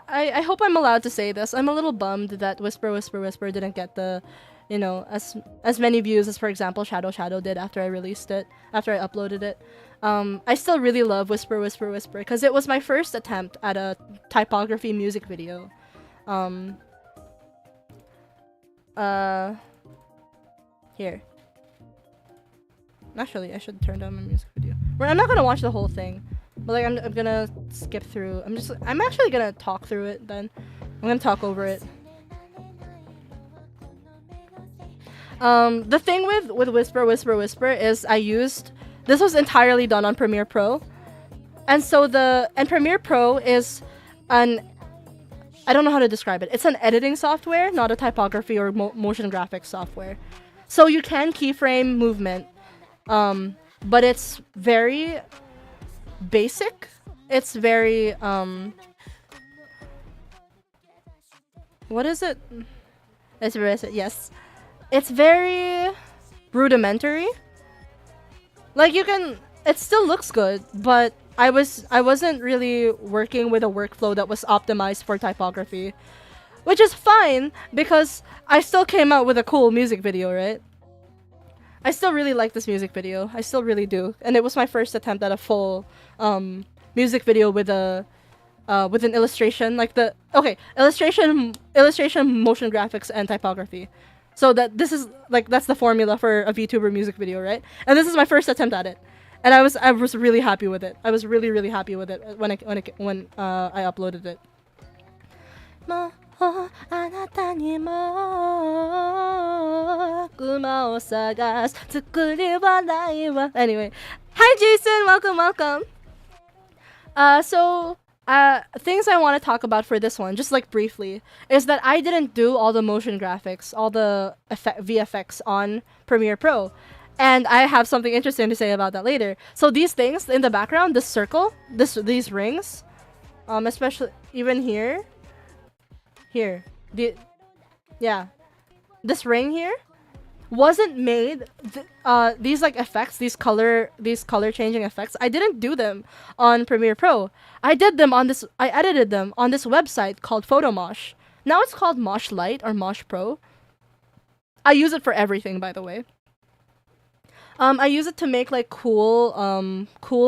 I hope I'm allowed to say this. I'm a little bummed that Whisper, Whisper, Whisper didn't get the, you know, as many views as, for example, Shadow Shadow did after I released it, after I uploaded it. I still really love Whisper, Whisper, Whisper because it was my first attempt at a typography music video. Here. Actually, I should turn down my music video. I'm not gonna watch the whole thing, but like I'm gonna skip through. I'm actually gonna talk through it then. I'm gonna talk over it. The thing with Whisper, Whisper, Whisper is this was entirely done on Premiere Pro, and so Premiere Pro is I don't know how to describe it. It's an editing software, not a typography or motion graphics software. So you can keyframe movement. But it's very basic. It's very, what is it? Yes. It's very rudimentary. Like it still looks good, but I wasn't really working with a workflow that was optimized for typography, which is fine because I still came out with a cool music video, right? I still really like this music video. I still really do. And it was my first attempt at a full music video with an illustration, like illustration, motion graphics, and typography. So that's the formula for a VTuber music video, right? And this is my first attempt at it. And I was really happy with it. I was really happy with it when I uploaded it. Anyway, hi Jason, welcome. Things I want to talk about for this one, just like briefly, is that I didn't do all the motion graphics, all the VFX on Premiere Pro. And I have something interesting to say about that later. So these things in the background, this circle, these rings, especially even here, this ring here wasn't made. These like effects, these color changing effects, I didn't do them on Premiere Pro. I edited them on this website called Photomosh. Now it's called Mosh Lite or Mosh Pro. I use it for everything, by the way. I use it to make like cool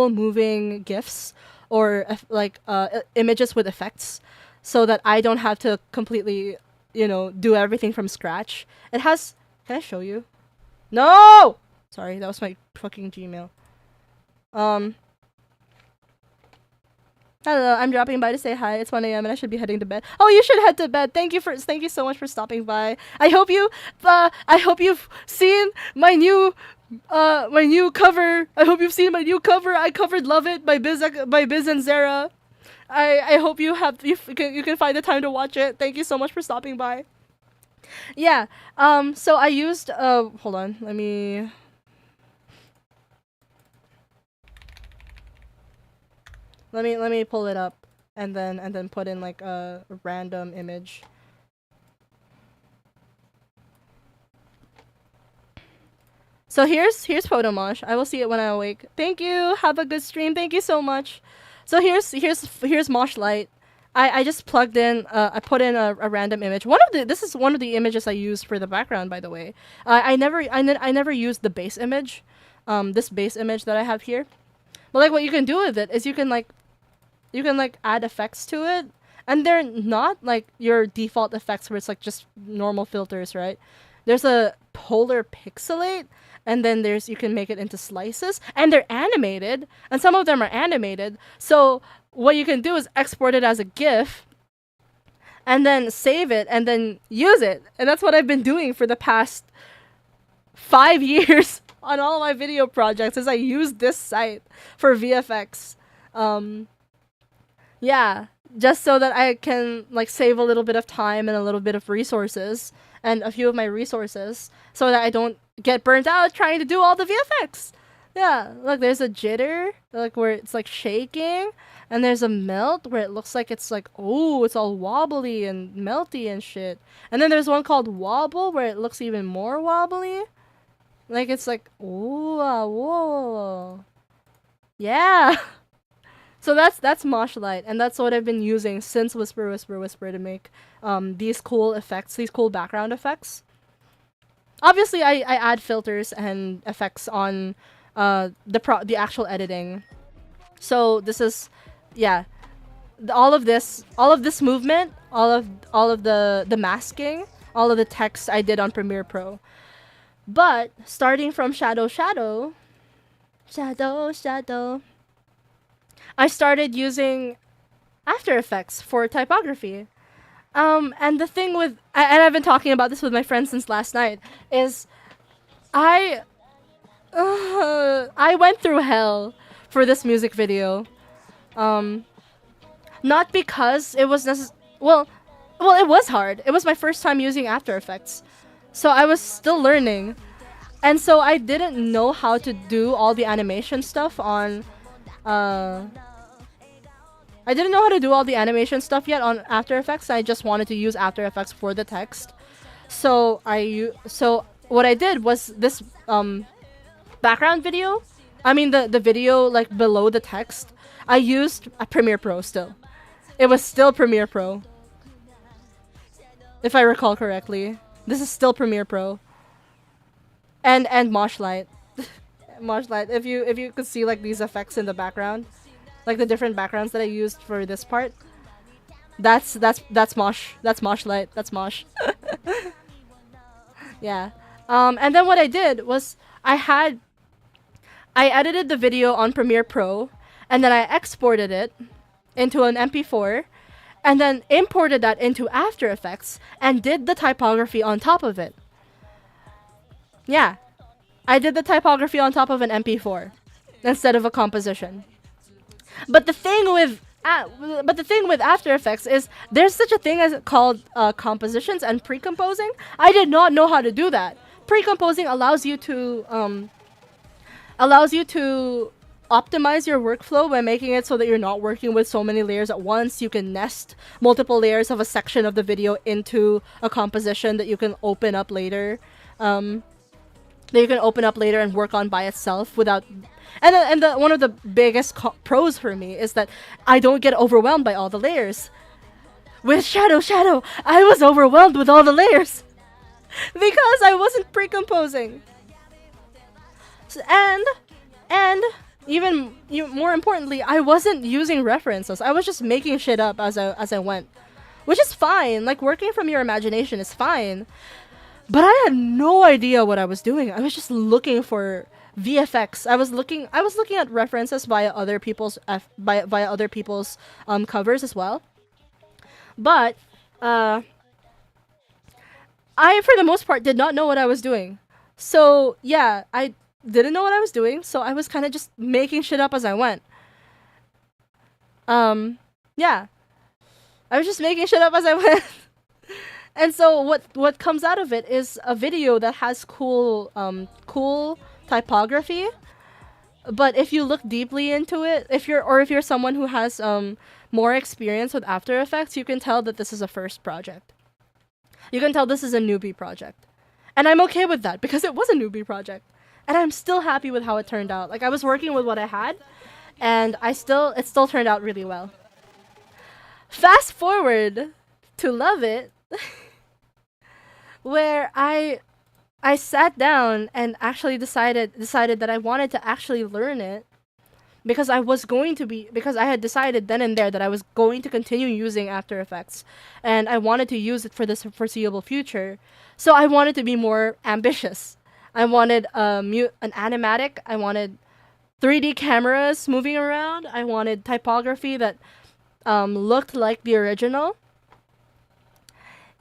moving GIFs or images with effects, so that I don't have to completely, do everything from scratch. It has. Can I show you? No! Sorry, that was my fucking Gmail. Hello, I'm dropping by to say hi. It's 1 a.m. and I should be heading to bed. Oh, you should head to bed. Thank you so much for stopping by. I hope you've seen my new cover. I hope you've seen my new cover. I covered Love It by Biz and Zara. I hope you can find the time to watch it. Thank you so much for stopping by. Yeah. So I used hold on. Let me pull it up and then put in like a random image. So here's Photomosh. I will see it when I awake. Thank you. Have a good stream. Thank you so much. So here's Mosh Lite. I just plugged in. I put in a random image. This is one of the images I used for the background, by the way. I never used the base image. This base image that I have here. But like what you can do with it is you can add effects to it, and they're not like your default effects where it's like just normal filters, right? There's a polar pixelate, and then you can make it into slices, and they're animated, and some of them are animated. So what you can do is export it as a GIF, and then save it, and then use it. And that's what I've been doing for the past 5 years on all my video projects, is I use this site for VFX. Yeah, just so that I can like save a little bit of time and a little bit of resources, and a few of my resources, so that I don't get burnt out trying to do all the VFX. Yeah, look, there's a jitter, like where it's like shaking, and there's a melt where it looks like it's like, oh, it's all wobbly and melty and shit. And then there's one called wobble where it looks even more wobbly. Like it's like, ooh, whoa. Yeah. So that's Mosh Light, and that's what I've been using since Whisper Whisper Whisper to make these cool effects, these cool background effects. Obviously, I add filters and effects on the actual editing. So this is, yeah, all of this movement, all of the masking, all of the text I did on Premiere Pro. But starting from shadow, I started using After Effects for typography. And the thing with, and I've been talking about this with my friends since last night, is I went through hell for this music video. Not because it was well, it was hard. It was my first time using After Effects. So I was still learning. And so I didn't know how to do all the animation stuff on I didn't know how to do all the animation stuff yet on After Effects. I just wanted to use After Effects for the text. So what I did was this background video. I mean the video like below the text. I used a Premiere Pro still. It was still Premiere Pro. If I recall correctly. This is still Premiere Pro. And Mosh Light. Mosh Light. If you could see like these effects in the background. Like the different backgrounds that I used for this part. That's Mosh. That's Mosh Light. That's Mosh. Yeah. And then what I did was I edited the video on Premiere Pro and then I exported it into an MP4 and then imported that into After Effects and did the typography on top of it. Yeah. I did the typography on top of an MP4 instead of a composition. But the thing with After Effects is there's such a thing as called compositions and pre-composing. I did not know how to do that. Pre-composing allows you to optimize your workflow by making it so that you're not working with so many layers at once. You can nest multiple layers of a section of the video into a composition that you can open up later. And work on by itself without. And one of the biggest pros for me is that I don't get overwhelmed by all the layers. With Shadow, I was overwhelmed with all the layers because I wasn't pre-composing. And even more importantly, I wasn't using references. I was just making shit up as I went, which is fine. Like working from your imagination is fine. But I had no idea what I was doing. I was just looking for VFX. I was looking at references via other people's covers as well. But I for the most part did not know what I was doing. So yeah, I didn't know what I was doing, so I was kind of just making shit up as I went. Yeah. I was just making shit up as I went. And so what comes out of it is a video that has cool typography. But if you look deeply into it, if you're someone who has more experience with After Effects, you can tell that this is a first project. You can tell this is a newbie project. And I'm okay with that because it was a newbie project. And I'm still happy with how it turned out. Like I was working with what I had and it still turned out really well. Fast forward to Love It. Where I sat down and actually decided that I wanted to actually learn it because I had decided then and there that I was going to continue using After Effects and I wanted to use it for this foreseeable future. So I wanted to be more ambitious. I wanted an animatic. I wanted 3D cameras moving around. I wanted typography that looked like the original.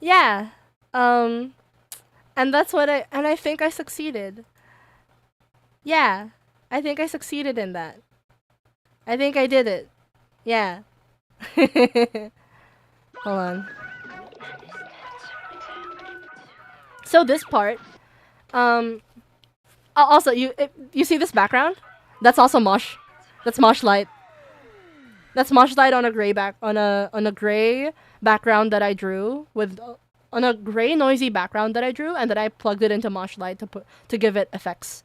Yeah. And that's what I think I succeeded. Yeah, I think I succeeded in that. I think I did it. Yeah. Hold on. So this part, also you see this background? That's also mosh. That's mosh light. That's mosh light on a gray gray background that I drew with on a gray noisy background that I drew, and then I plugged it into mosh light to give it effects.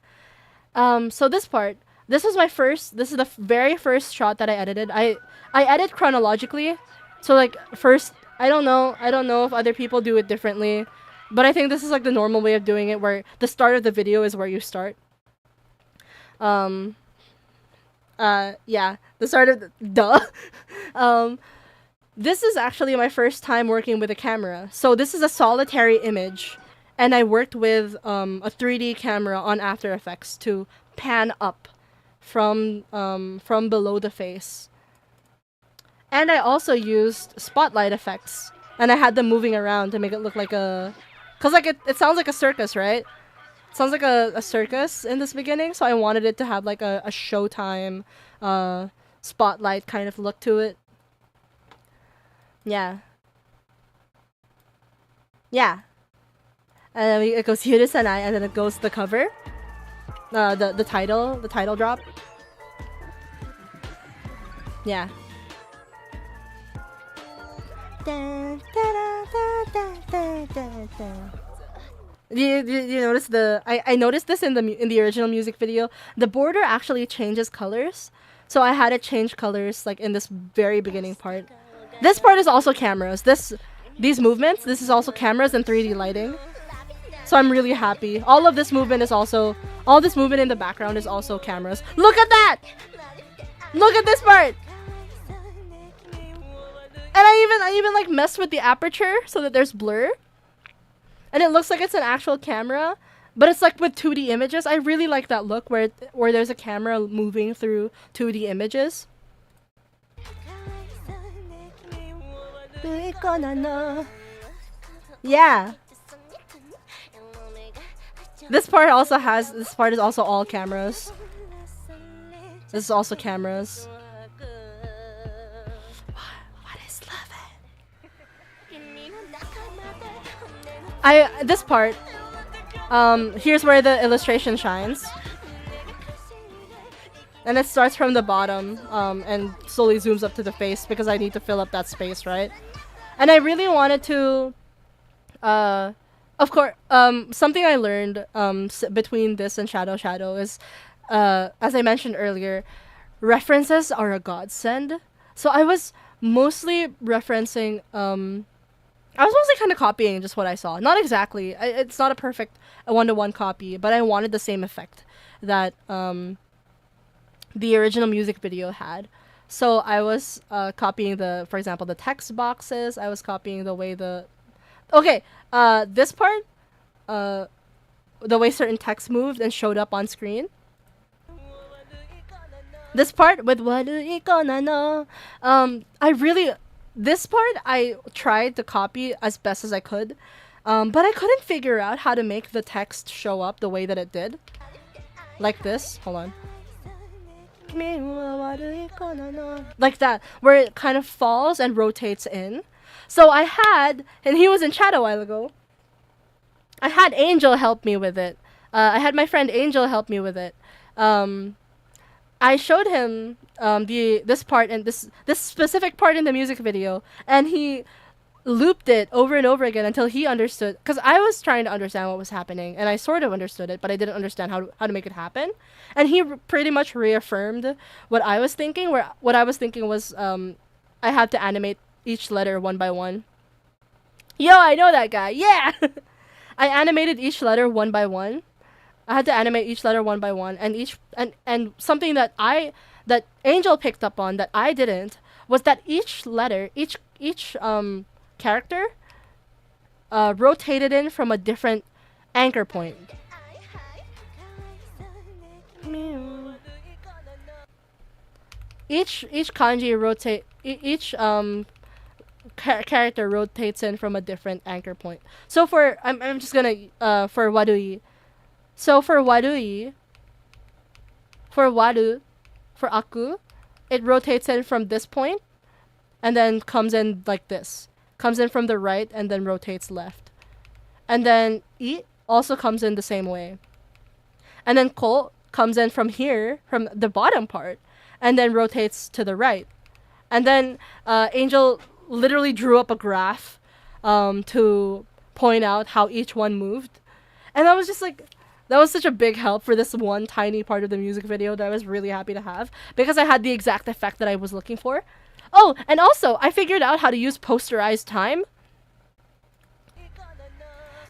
So this part, this is the very first shot that I edited. I edit chronologically, so like first, I don't know if other people do it differently, but I think this is like the normal way of doing it, where the start of the video is where you start. Um, yeah, the start of duh. um, this is actually my first time working with a camera. So this is a solitary image, and I worked with a 3D camera on After Effects to pan up from below the face. And I also used spotlight effects, and I had them moving around to make it look like a, cause like it sounds like a circus, right? It sounds like a circus in this beginning, so I wanted it to have like a Showtime spotlight kind of look to it. Yeah. Yeah. And then it goes Hiru Sanai, and then it goes the cover. The title drop. Yeah. You notice I noticed this in the original music video. The border actually changes colors, so I had it change colors like in this very beginning part. This part is also cameras. These movements, this is also cameras and 3D lighting. So I'm really happy. All this movement in the background is also cameras. Look at that! Look at this part! And I even like messed with the aperture so that there's blur. And it looks like it's an actual camera, but it's like with 2D images. I really like that look where there's a camera moving through 2D images. Yeah. This part is also all cameras. This is also cameras. What is love? This part, here's where the illustration shines. And it starts from the bottom, and slowly zooms up to the face because I need to fill up that space, right? And I really wanted to, of course, something I learned between this and Shadow is, as I mentioned earlier, references are a godsend. So I was mostly referencing, I was mostly kind of copying just what I saw. Not exactly. It's not a perfect one-to-one copy, but I wanted the same effect that the original music video had. So I was copying for example, the text boxes. I was copying the way this part, the way certain text moved and showed up on screen. This part with what do you gonna know? This part I tried to copy as best as I could, but I couldn't figure out how to make the text show up the way that it did. Like this. Hold on. Like that, where it kind of falls and rotates in. So and he was in chat a while ago. I had Angel help me with it. I had my friend Angel help me with it. I showed him this part and this specific part in the music video, and he looped it over and over again until he understood. Because I was trying to understand what was happening, and I sort of understood it, but I didn't understand how to make it happen. And he pretty much reaffirmed what I was thinking. What I was thinking was I had to animate each letter one by one. Yo, I know that guy. Yeah. I animated each letter one by one. I had to animate each letter one by one, and something that Angel picked up on that I didn't was that each letter, each character rotated in from a different anchor point. Each kanji character rotates in from a different anchor point. So I'm just gonna for Wadui. So for Wadui, for Wadu, for Aku, it rotates in from this point, and then comes in like this. Comes in from the right and then rotates left. And then I also comes in the same way. And then Ko comes in from here, from the bottom part, and then rotates to the right. And then Angel literally drew up a graph to point out how each one moved. And I was just like, that was such a big help for this one tiny part of the music video that I was really happy to have, because I had the exact effect that I was looking for. Oh, and also, I figured out how to use posterized time.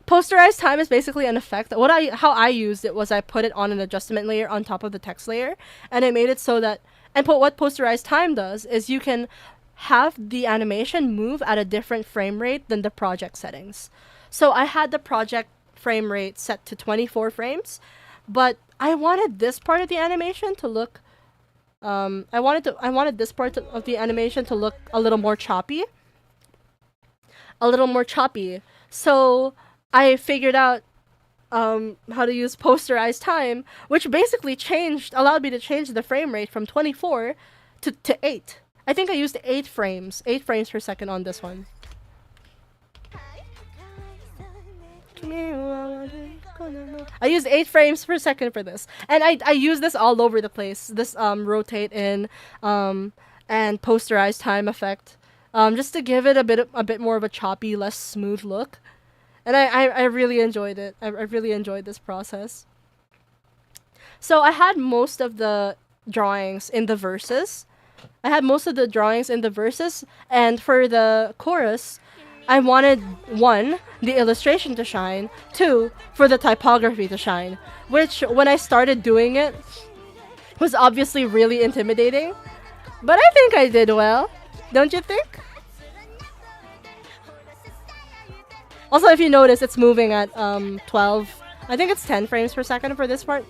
Posterized time is basically an effect. How I used it was I put it on an adjustment layer on top of the text layer, and I made it so that, and what posterized time does is you can have the animation move at a different frame rate than the project settings. So I had the project frame rate set to 24 frames, but I wanted this part of the animation to look I wanted this part of the animation to look a little more choppy. So I figured out how to use posterized time, which basically allowed me to change the frame rate from 24 to 8. I think I used 8 frames per second on this one. I used 8 frames per second for this, and I use this all over the place. This rotate in and posterized time effect, just to give it a bit more of a choppy, less smooth look. And I really enjoyed it. I really enjoyed this process. So I had most of the drawings in the verses. And for the chorus, I wanted 1, the illustration to shine, 2, for the typography to shine, which when I started doing it was obviously really intimidating, but I think I did well. Don't you think? Also, if you notice, it's moving at 12, I think it's 10 frames per second for this part.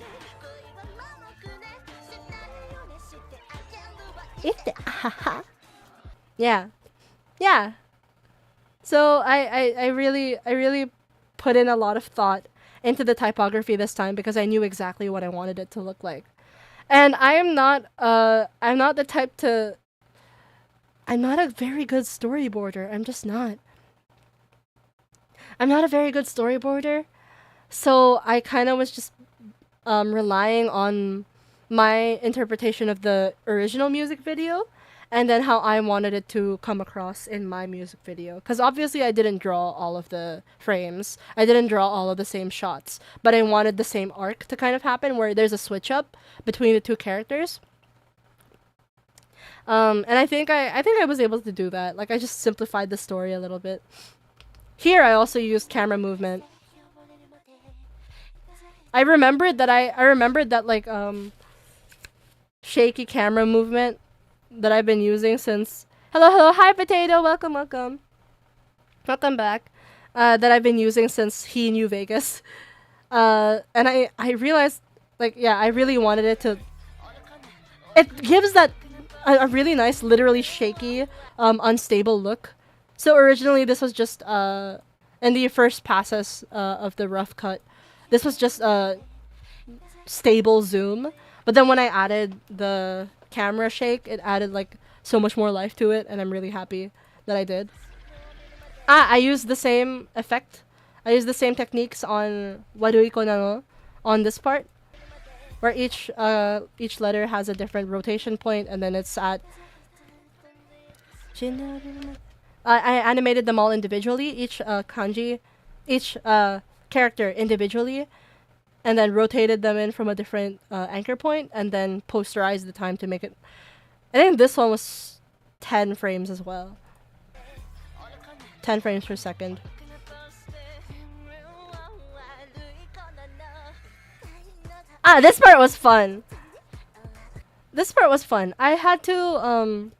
Yeah. So I really put in a lot of thought into the typography this time, because I knew exactly what I wanted it to look like. And I'm not a very good storyboarder. I'm just not. I'm not a very good storyboarder. So I kind of was just relying on my interpretation of the original music video, and then how I wanted it to come across in my music video. Because obviously I didn't draw all of the frames. I didn't draw all of the same shots. But I wanted the same arc to kind of happen, where there's a switch up between the two characters. And I think I was able to do that. Like, I just simplified the story a little bit. Here I also used camera movement. I remembered that like shaky camera movement that I've been using since... Hello, hi Potato, welcome back. That I've been using since he knew Vegas. And I realized, like, yeah, I really wanted it to... It gives that a really nice, literally shaky, unstable look. So originally this was just, in the first passes of the rough cut, this was just a stable zoom. But then when I added the camera shake, it added like so much more life to it, and I'm really happy that I did. I used the same effect. I used the same techniques on Warui ko nano on this part, where each letter has a different rotation point, and then it's at... I animated them all individually, each kanji, each character individually, and then rotated them in from a different anchor point, and then posterized the time to make it... I think this one was 10 frames as well. 10 frames per second. This part was fun. I had to,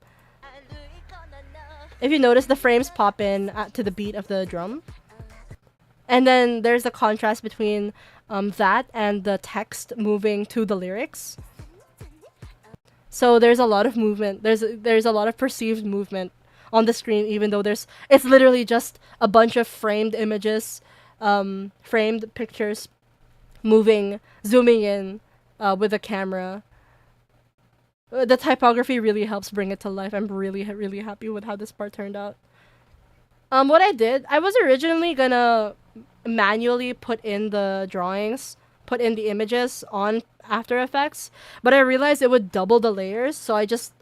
if you notice, the frames pop in to the beat of the drum. And then there's the contrast between that and the text moving to the lyrics. So there's a lot of movement. There's a lot of perceived movement on the screen, even though it's literally just a bunch of framed images, framed pictures moving, zooming in with the camera. The typography really helps bring it to life. I'm really, really happy with how this part turned out. What I did, I was originally gonna manually put in the drawings put in the images on After Effects, but I realized it would double the layers, so I just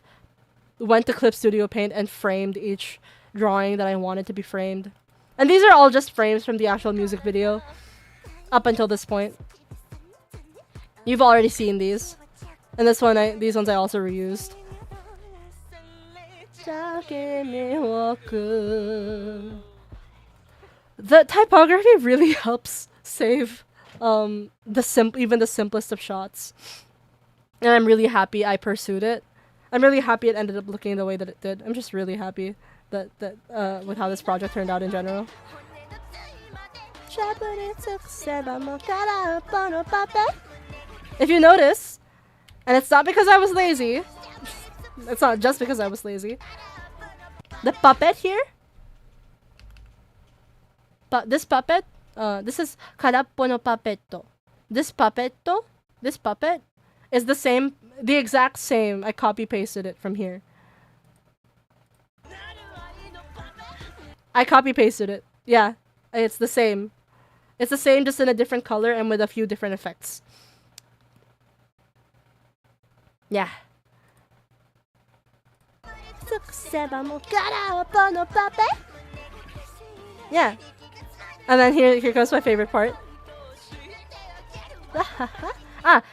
went to Clip Studio Paint and framed each drawing that I wanted to be framed. And these are all just frames from the actual music video up until this point. You've already seen these. And these ones I also reused. The typography really helps save even the simplest of shots. And I'm really happy I pursued it. I'm really happy it ended up looking the way that it did. I'm just really happy that with how this project turned out in general. If you notice, and it's not because I was lazy, it's not just because I was lazy, the puppet here, but this puppet, this is karappo no puppetto. This puppet is the exact same. I copy pasted it from here. I copy pasted it. Yeah, it's the same. It's the same, just in a different color and with a few different effects. Yeah. Yeah. And then here comes my favorite part.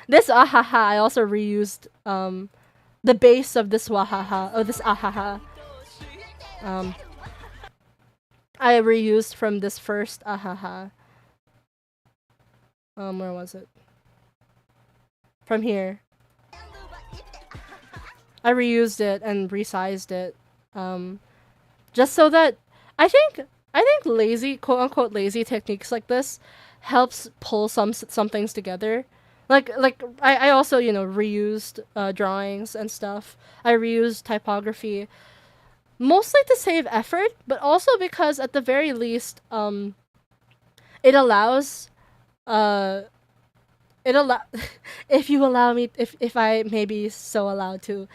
This ahaha, I also reused the base of this wahaha, or this ahaha. I reused from this first ahaha. Where was it? From here. I reused it and resized it. Just so that I think lazy, quote unquote lazy techniques like this helps pull some things together. Like I also, you know, reused drawings and stuff. I reused typography mostly to save effort, but also because at the very least it allows if you allow me, if I may be so allowed to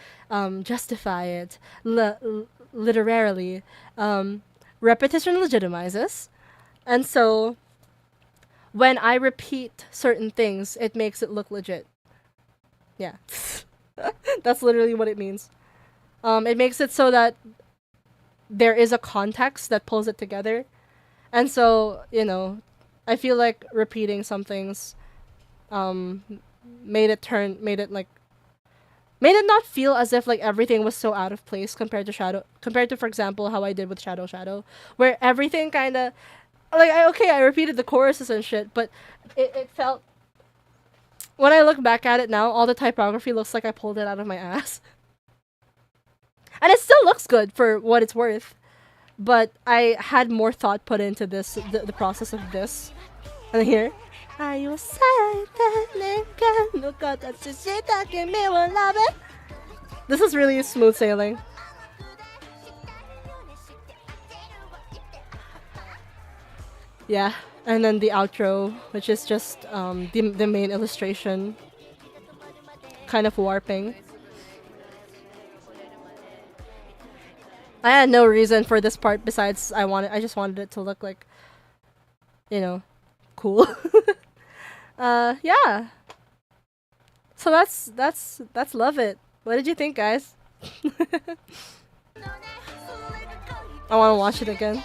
justify it literarily, repetition legitimizes, and so when I repeat certain things, it makes it look legit. Yeah. That's literally what it means. It makes it so that there is a context that pulls it together. And so, you know, I feel like repeating some things made it not feel as if like everything was so out of place compared to, for example, how I did with Shadow, where everything kind of like I repeated the choruses and shit, but it felt, when I look back at it now, all the typography looks like I pulled it out of my ass. And it still looks good for what it's worth, but I had more thought put into this, the process of this. And here, this is really smooth sailing. Yeah, and then the outro, which is just the main illustration, kind of warping. I had no reason for this part besides I just wanted it to look like, you know, cool. Yeah. So that's Love It. What did you think, guys? I want to watch it again.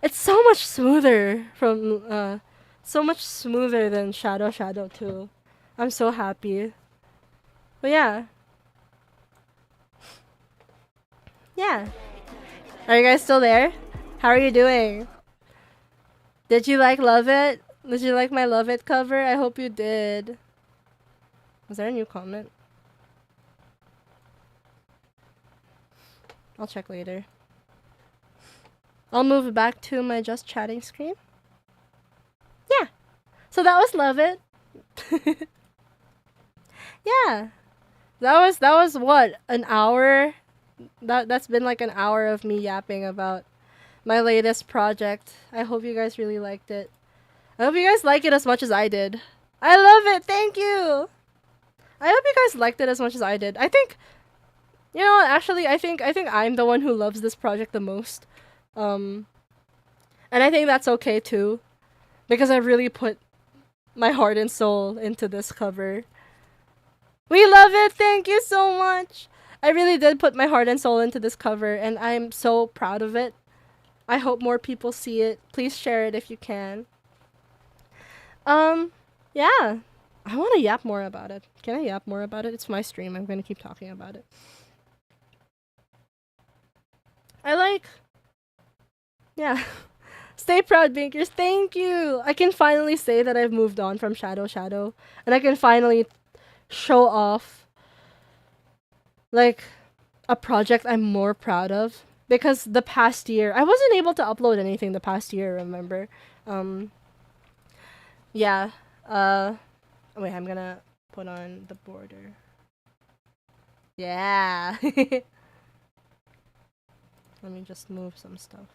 It's so much smoother from so much smoother than Shadow 2. I'm so happy. But yeah. Yeah. Are you guys still there? How are you doing? Did you Love It? Did you like my Love It cover? I hope you did. Was there a new comment? I'll check later. I'll move back to my just chatting screen. Yeah. So that was Love It. Yeah. That was what? An hour? That's been like an hour of me yapping about my latest project. I hope you guys really liked it. I hope you guys like it as much as I did. I love it. Thank you. I hope you guys liked it as much as I did. I think, you know what, actually, I think I'm the one who loves this project the most. And I think that's okay too, because I really put my heart and soul into this cover. We love it. Thank you so much. I really did put my heart and soul into this cover, and I'm so proud of it. I hope more people see it. Please share it if you can. Yeah. I want to yap more about it. Can I yap more about it? It's my stream. I'm going to keep talking about it. Yeah. Stay proud, Binkers. Thank you. I can finally say that I've moved on from Shadow Shadow. And I can finally show off, like, a project I'm more proud of. Because the past year, I wasn't able to upload anything the past year, remember? Yeah. Wait, I'm gonna put on the border. Yeah. Let me just move some stuff.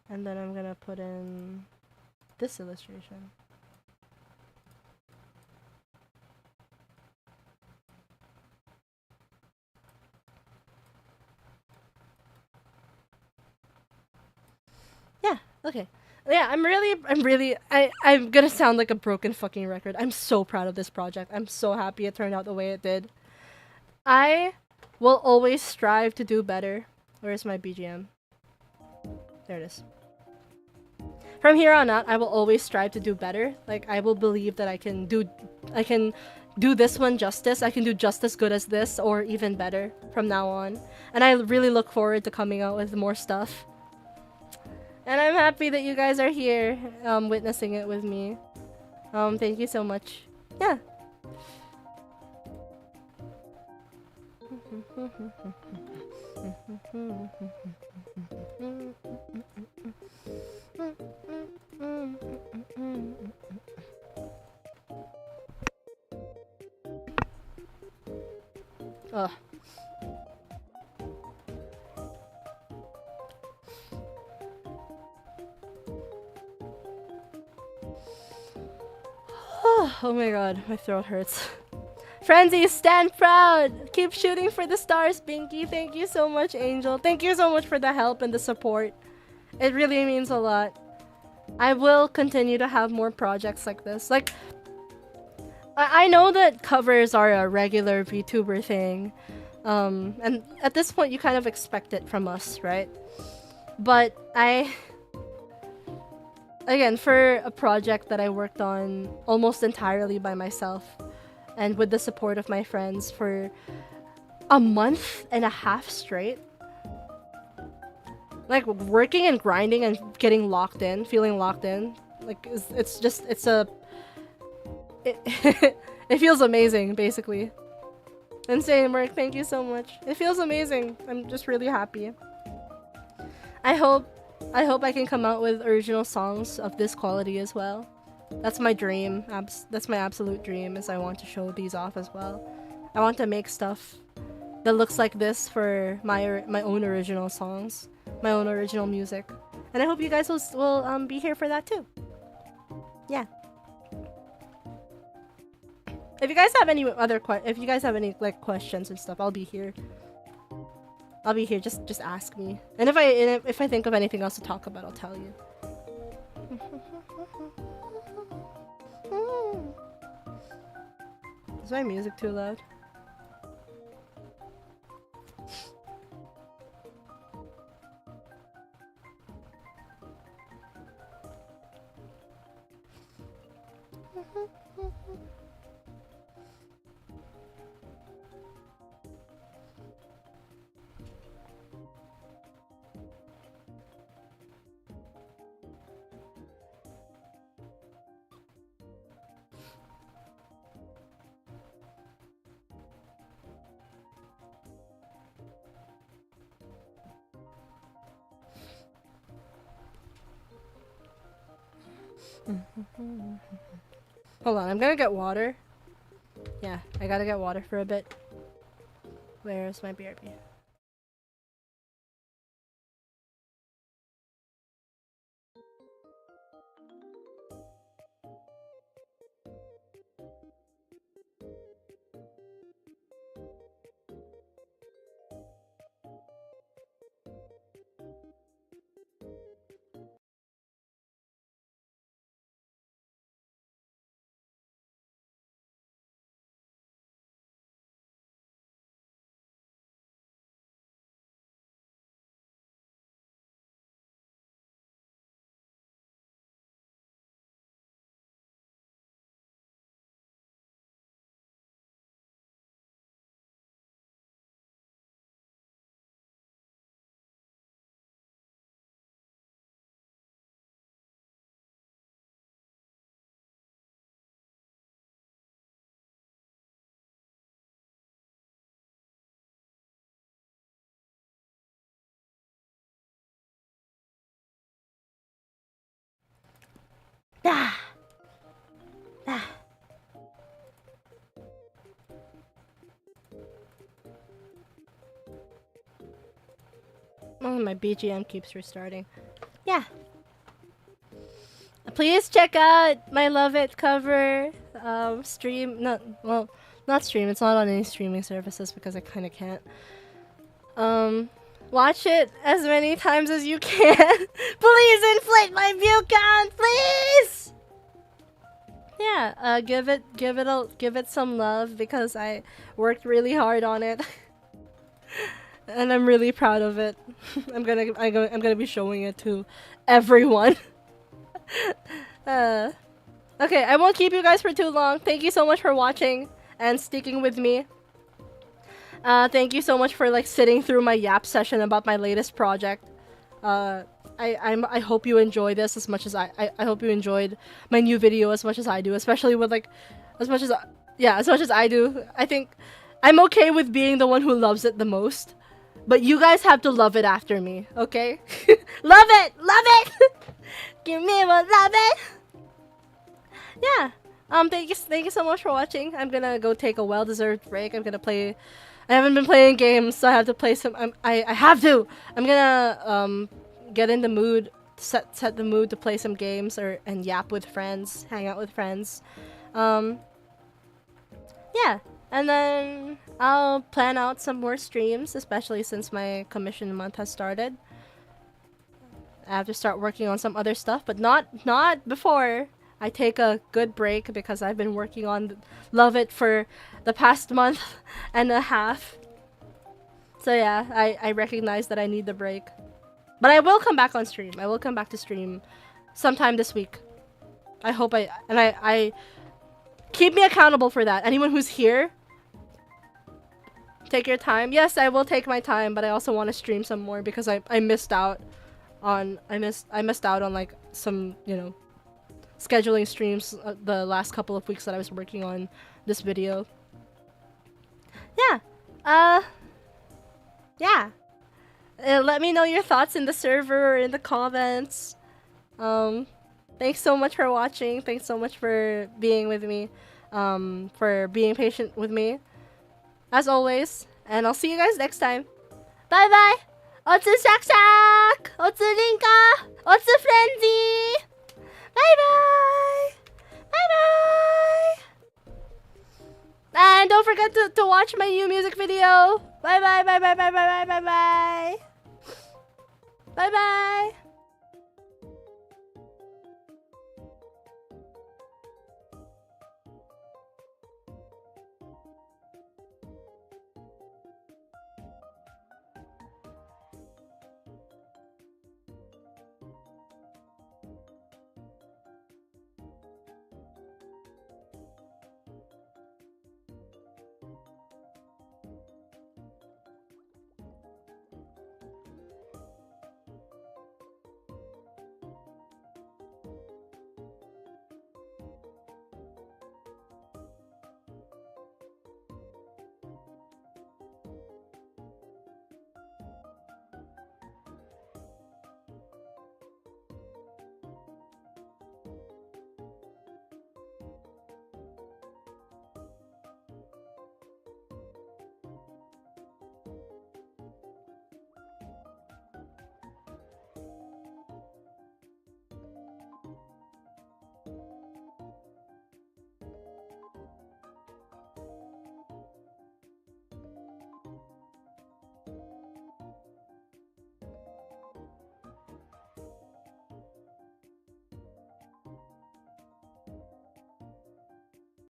And then I'm gonna put in this illustration. Yeah, okay. Yeah, I'm gonna sound like a broken fucking record. I'm so proud of this project. I'm so happy it turned out the way it did. I will always strive to do better. Where's my BGM? There it is. From here on out, I will always strive to do better. Like, I will believe that I can do this one justice. I can do just as good as this, or even better from now on. And I really look forward to coming out with more stuff. And I'm happy that you guys are here, witnessing it with me. Thank you so much. Yeah. Ugh. Oh my god, my throat hurts. Frenzy, stand proud! Keep shooting for the stars, Binky. Thank you so much, Angel. Thank you so much for the help and the support. It really means a lot. I will continue to have more projects like this. Like, I know that covers are a regular VTuber thing. And at this point, you kind of expect it from us, right? But again, for a project that I worked on almost entirely by myself and with the support of my friends for a month and a half straight, like working and grinding and getting locked in, feeling locked in, like it feels amazing, basically. Insane work, thank you so much. It feels amazing. I'm just really happy. I hope I can come out with original songs of this quality as well. That's my dream. That's my absolute dream, is I want to show these off as well. I want to make stuff that looks like this for my own original songs, my own original music. And I hope you guys will be here for that too. Yeah. If you guys have any like questions and stuff, I'll be here. I'll be here. Just ask me. And if I think of anything else to talk about, I'll tell you. Is my music too loud? Hold on, I'm gonna get water. Yeah, I gotta get water for a bit. Where's my BRB? Oh, my BGM keeps restarting. Yeah. Please check out my Love It cover stream. Not stream. It's not on any streaming services because I kind of can't. Watch it as many times as you can. Please inflate my view count, please. Yeah. Give it some love because I worked really hard on it. And I'm really proud of it. I'm gonna be showing it to everyone. Okay, I won't keep you guys for too long. Thank you so much for watching and sticking with me. Thank you so much for like sitting through my yap session about my latest project. I hope you enjoy this as much as I hope you enjoyed my new video as much as I do, especially with like as much as I do. I think I'm okay with being the one who loves it the most. But you guys have to love it after me, okay? Love it! Love it! Give me a love it! Yeah. Thank you so much for watching. I'm gonna go take a well-deserved break. I haven't been playing games, so I have to play some. I have to! I'm gonna, get in the mood, set the mood to play some games and yap with friends, hang out with friends. Yeah. And then I'll plan out some more streams, especially since my commission month has started. I have to start working on some other stuff, but not before I take a good break because I've been working on Love It for the past month and a half. So yeah, I recognize that I need the break. But I will come back on stream. I will come back to stream sometime this week. I hope I keep me accountable for that. Anyone who's here, take your time. Yes, I will take my time, but I also want to stream some more because I missed out on like some, you know, scheduling streams the last couple of weeks that I was working on this video. Yeah. Yeah. Let me know your thoughts in the server or in the comments. Thanks so much for watching. Thanks so much for being with me. For being patient with me. As always. And I'll see you guys next time. Bye bye! Otsu sak! Otsu rinka! Otsu frenzy! Bye bye! Bye bye! And don't forget to watch my new music video! Bye bye bye bye bye bye bye bye bye! Bye bye!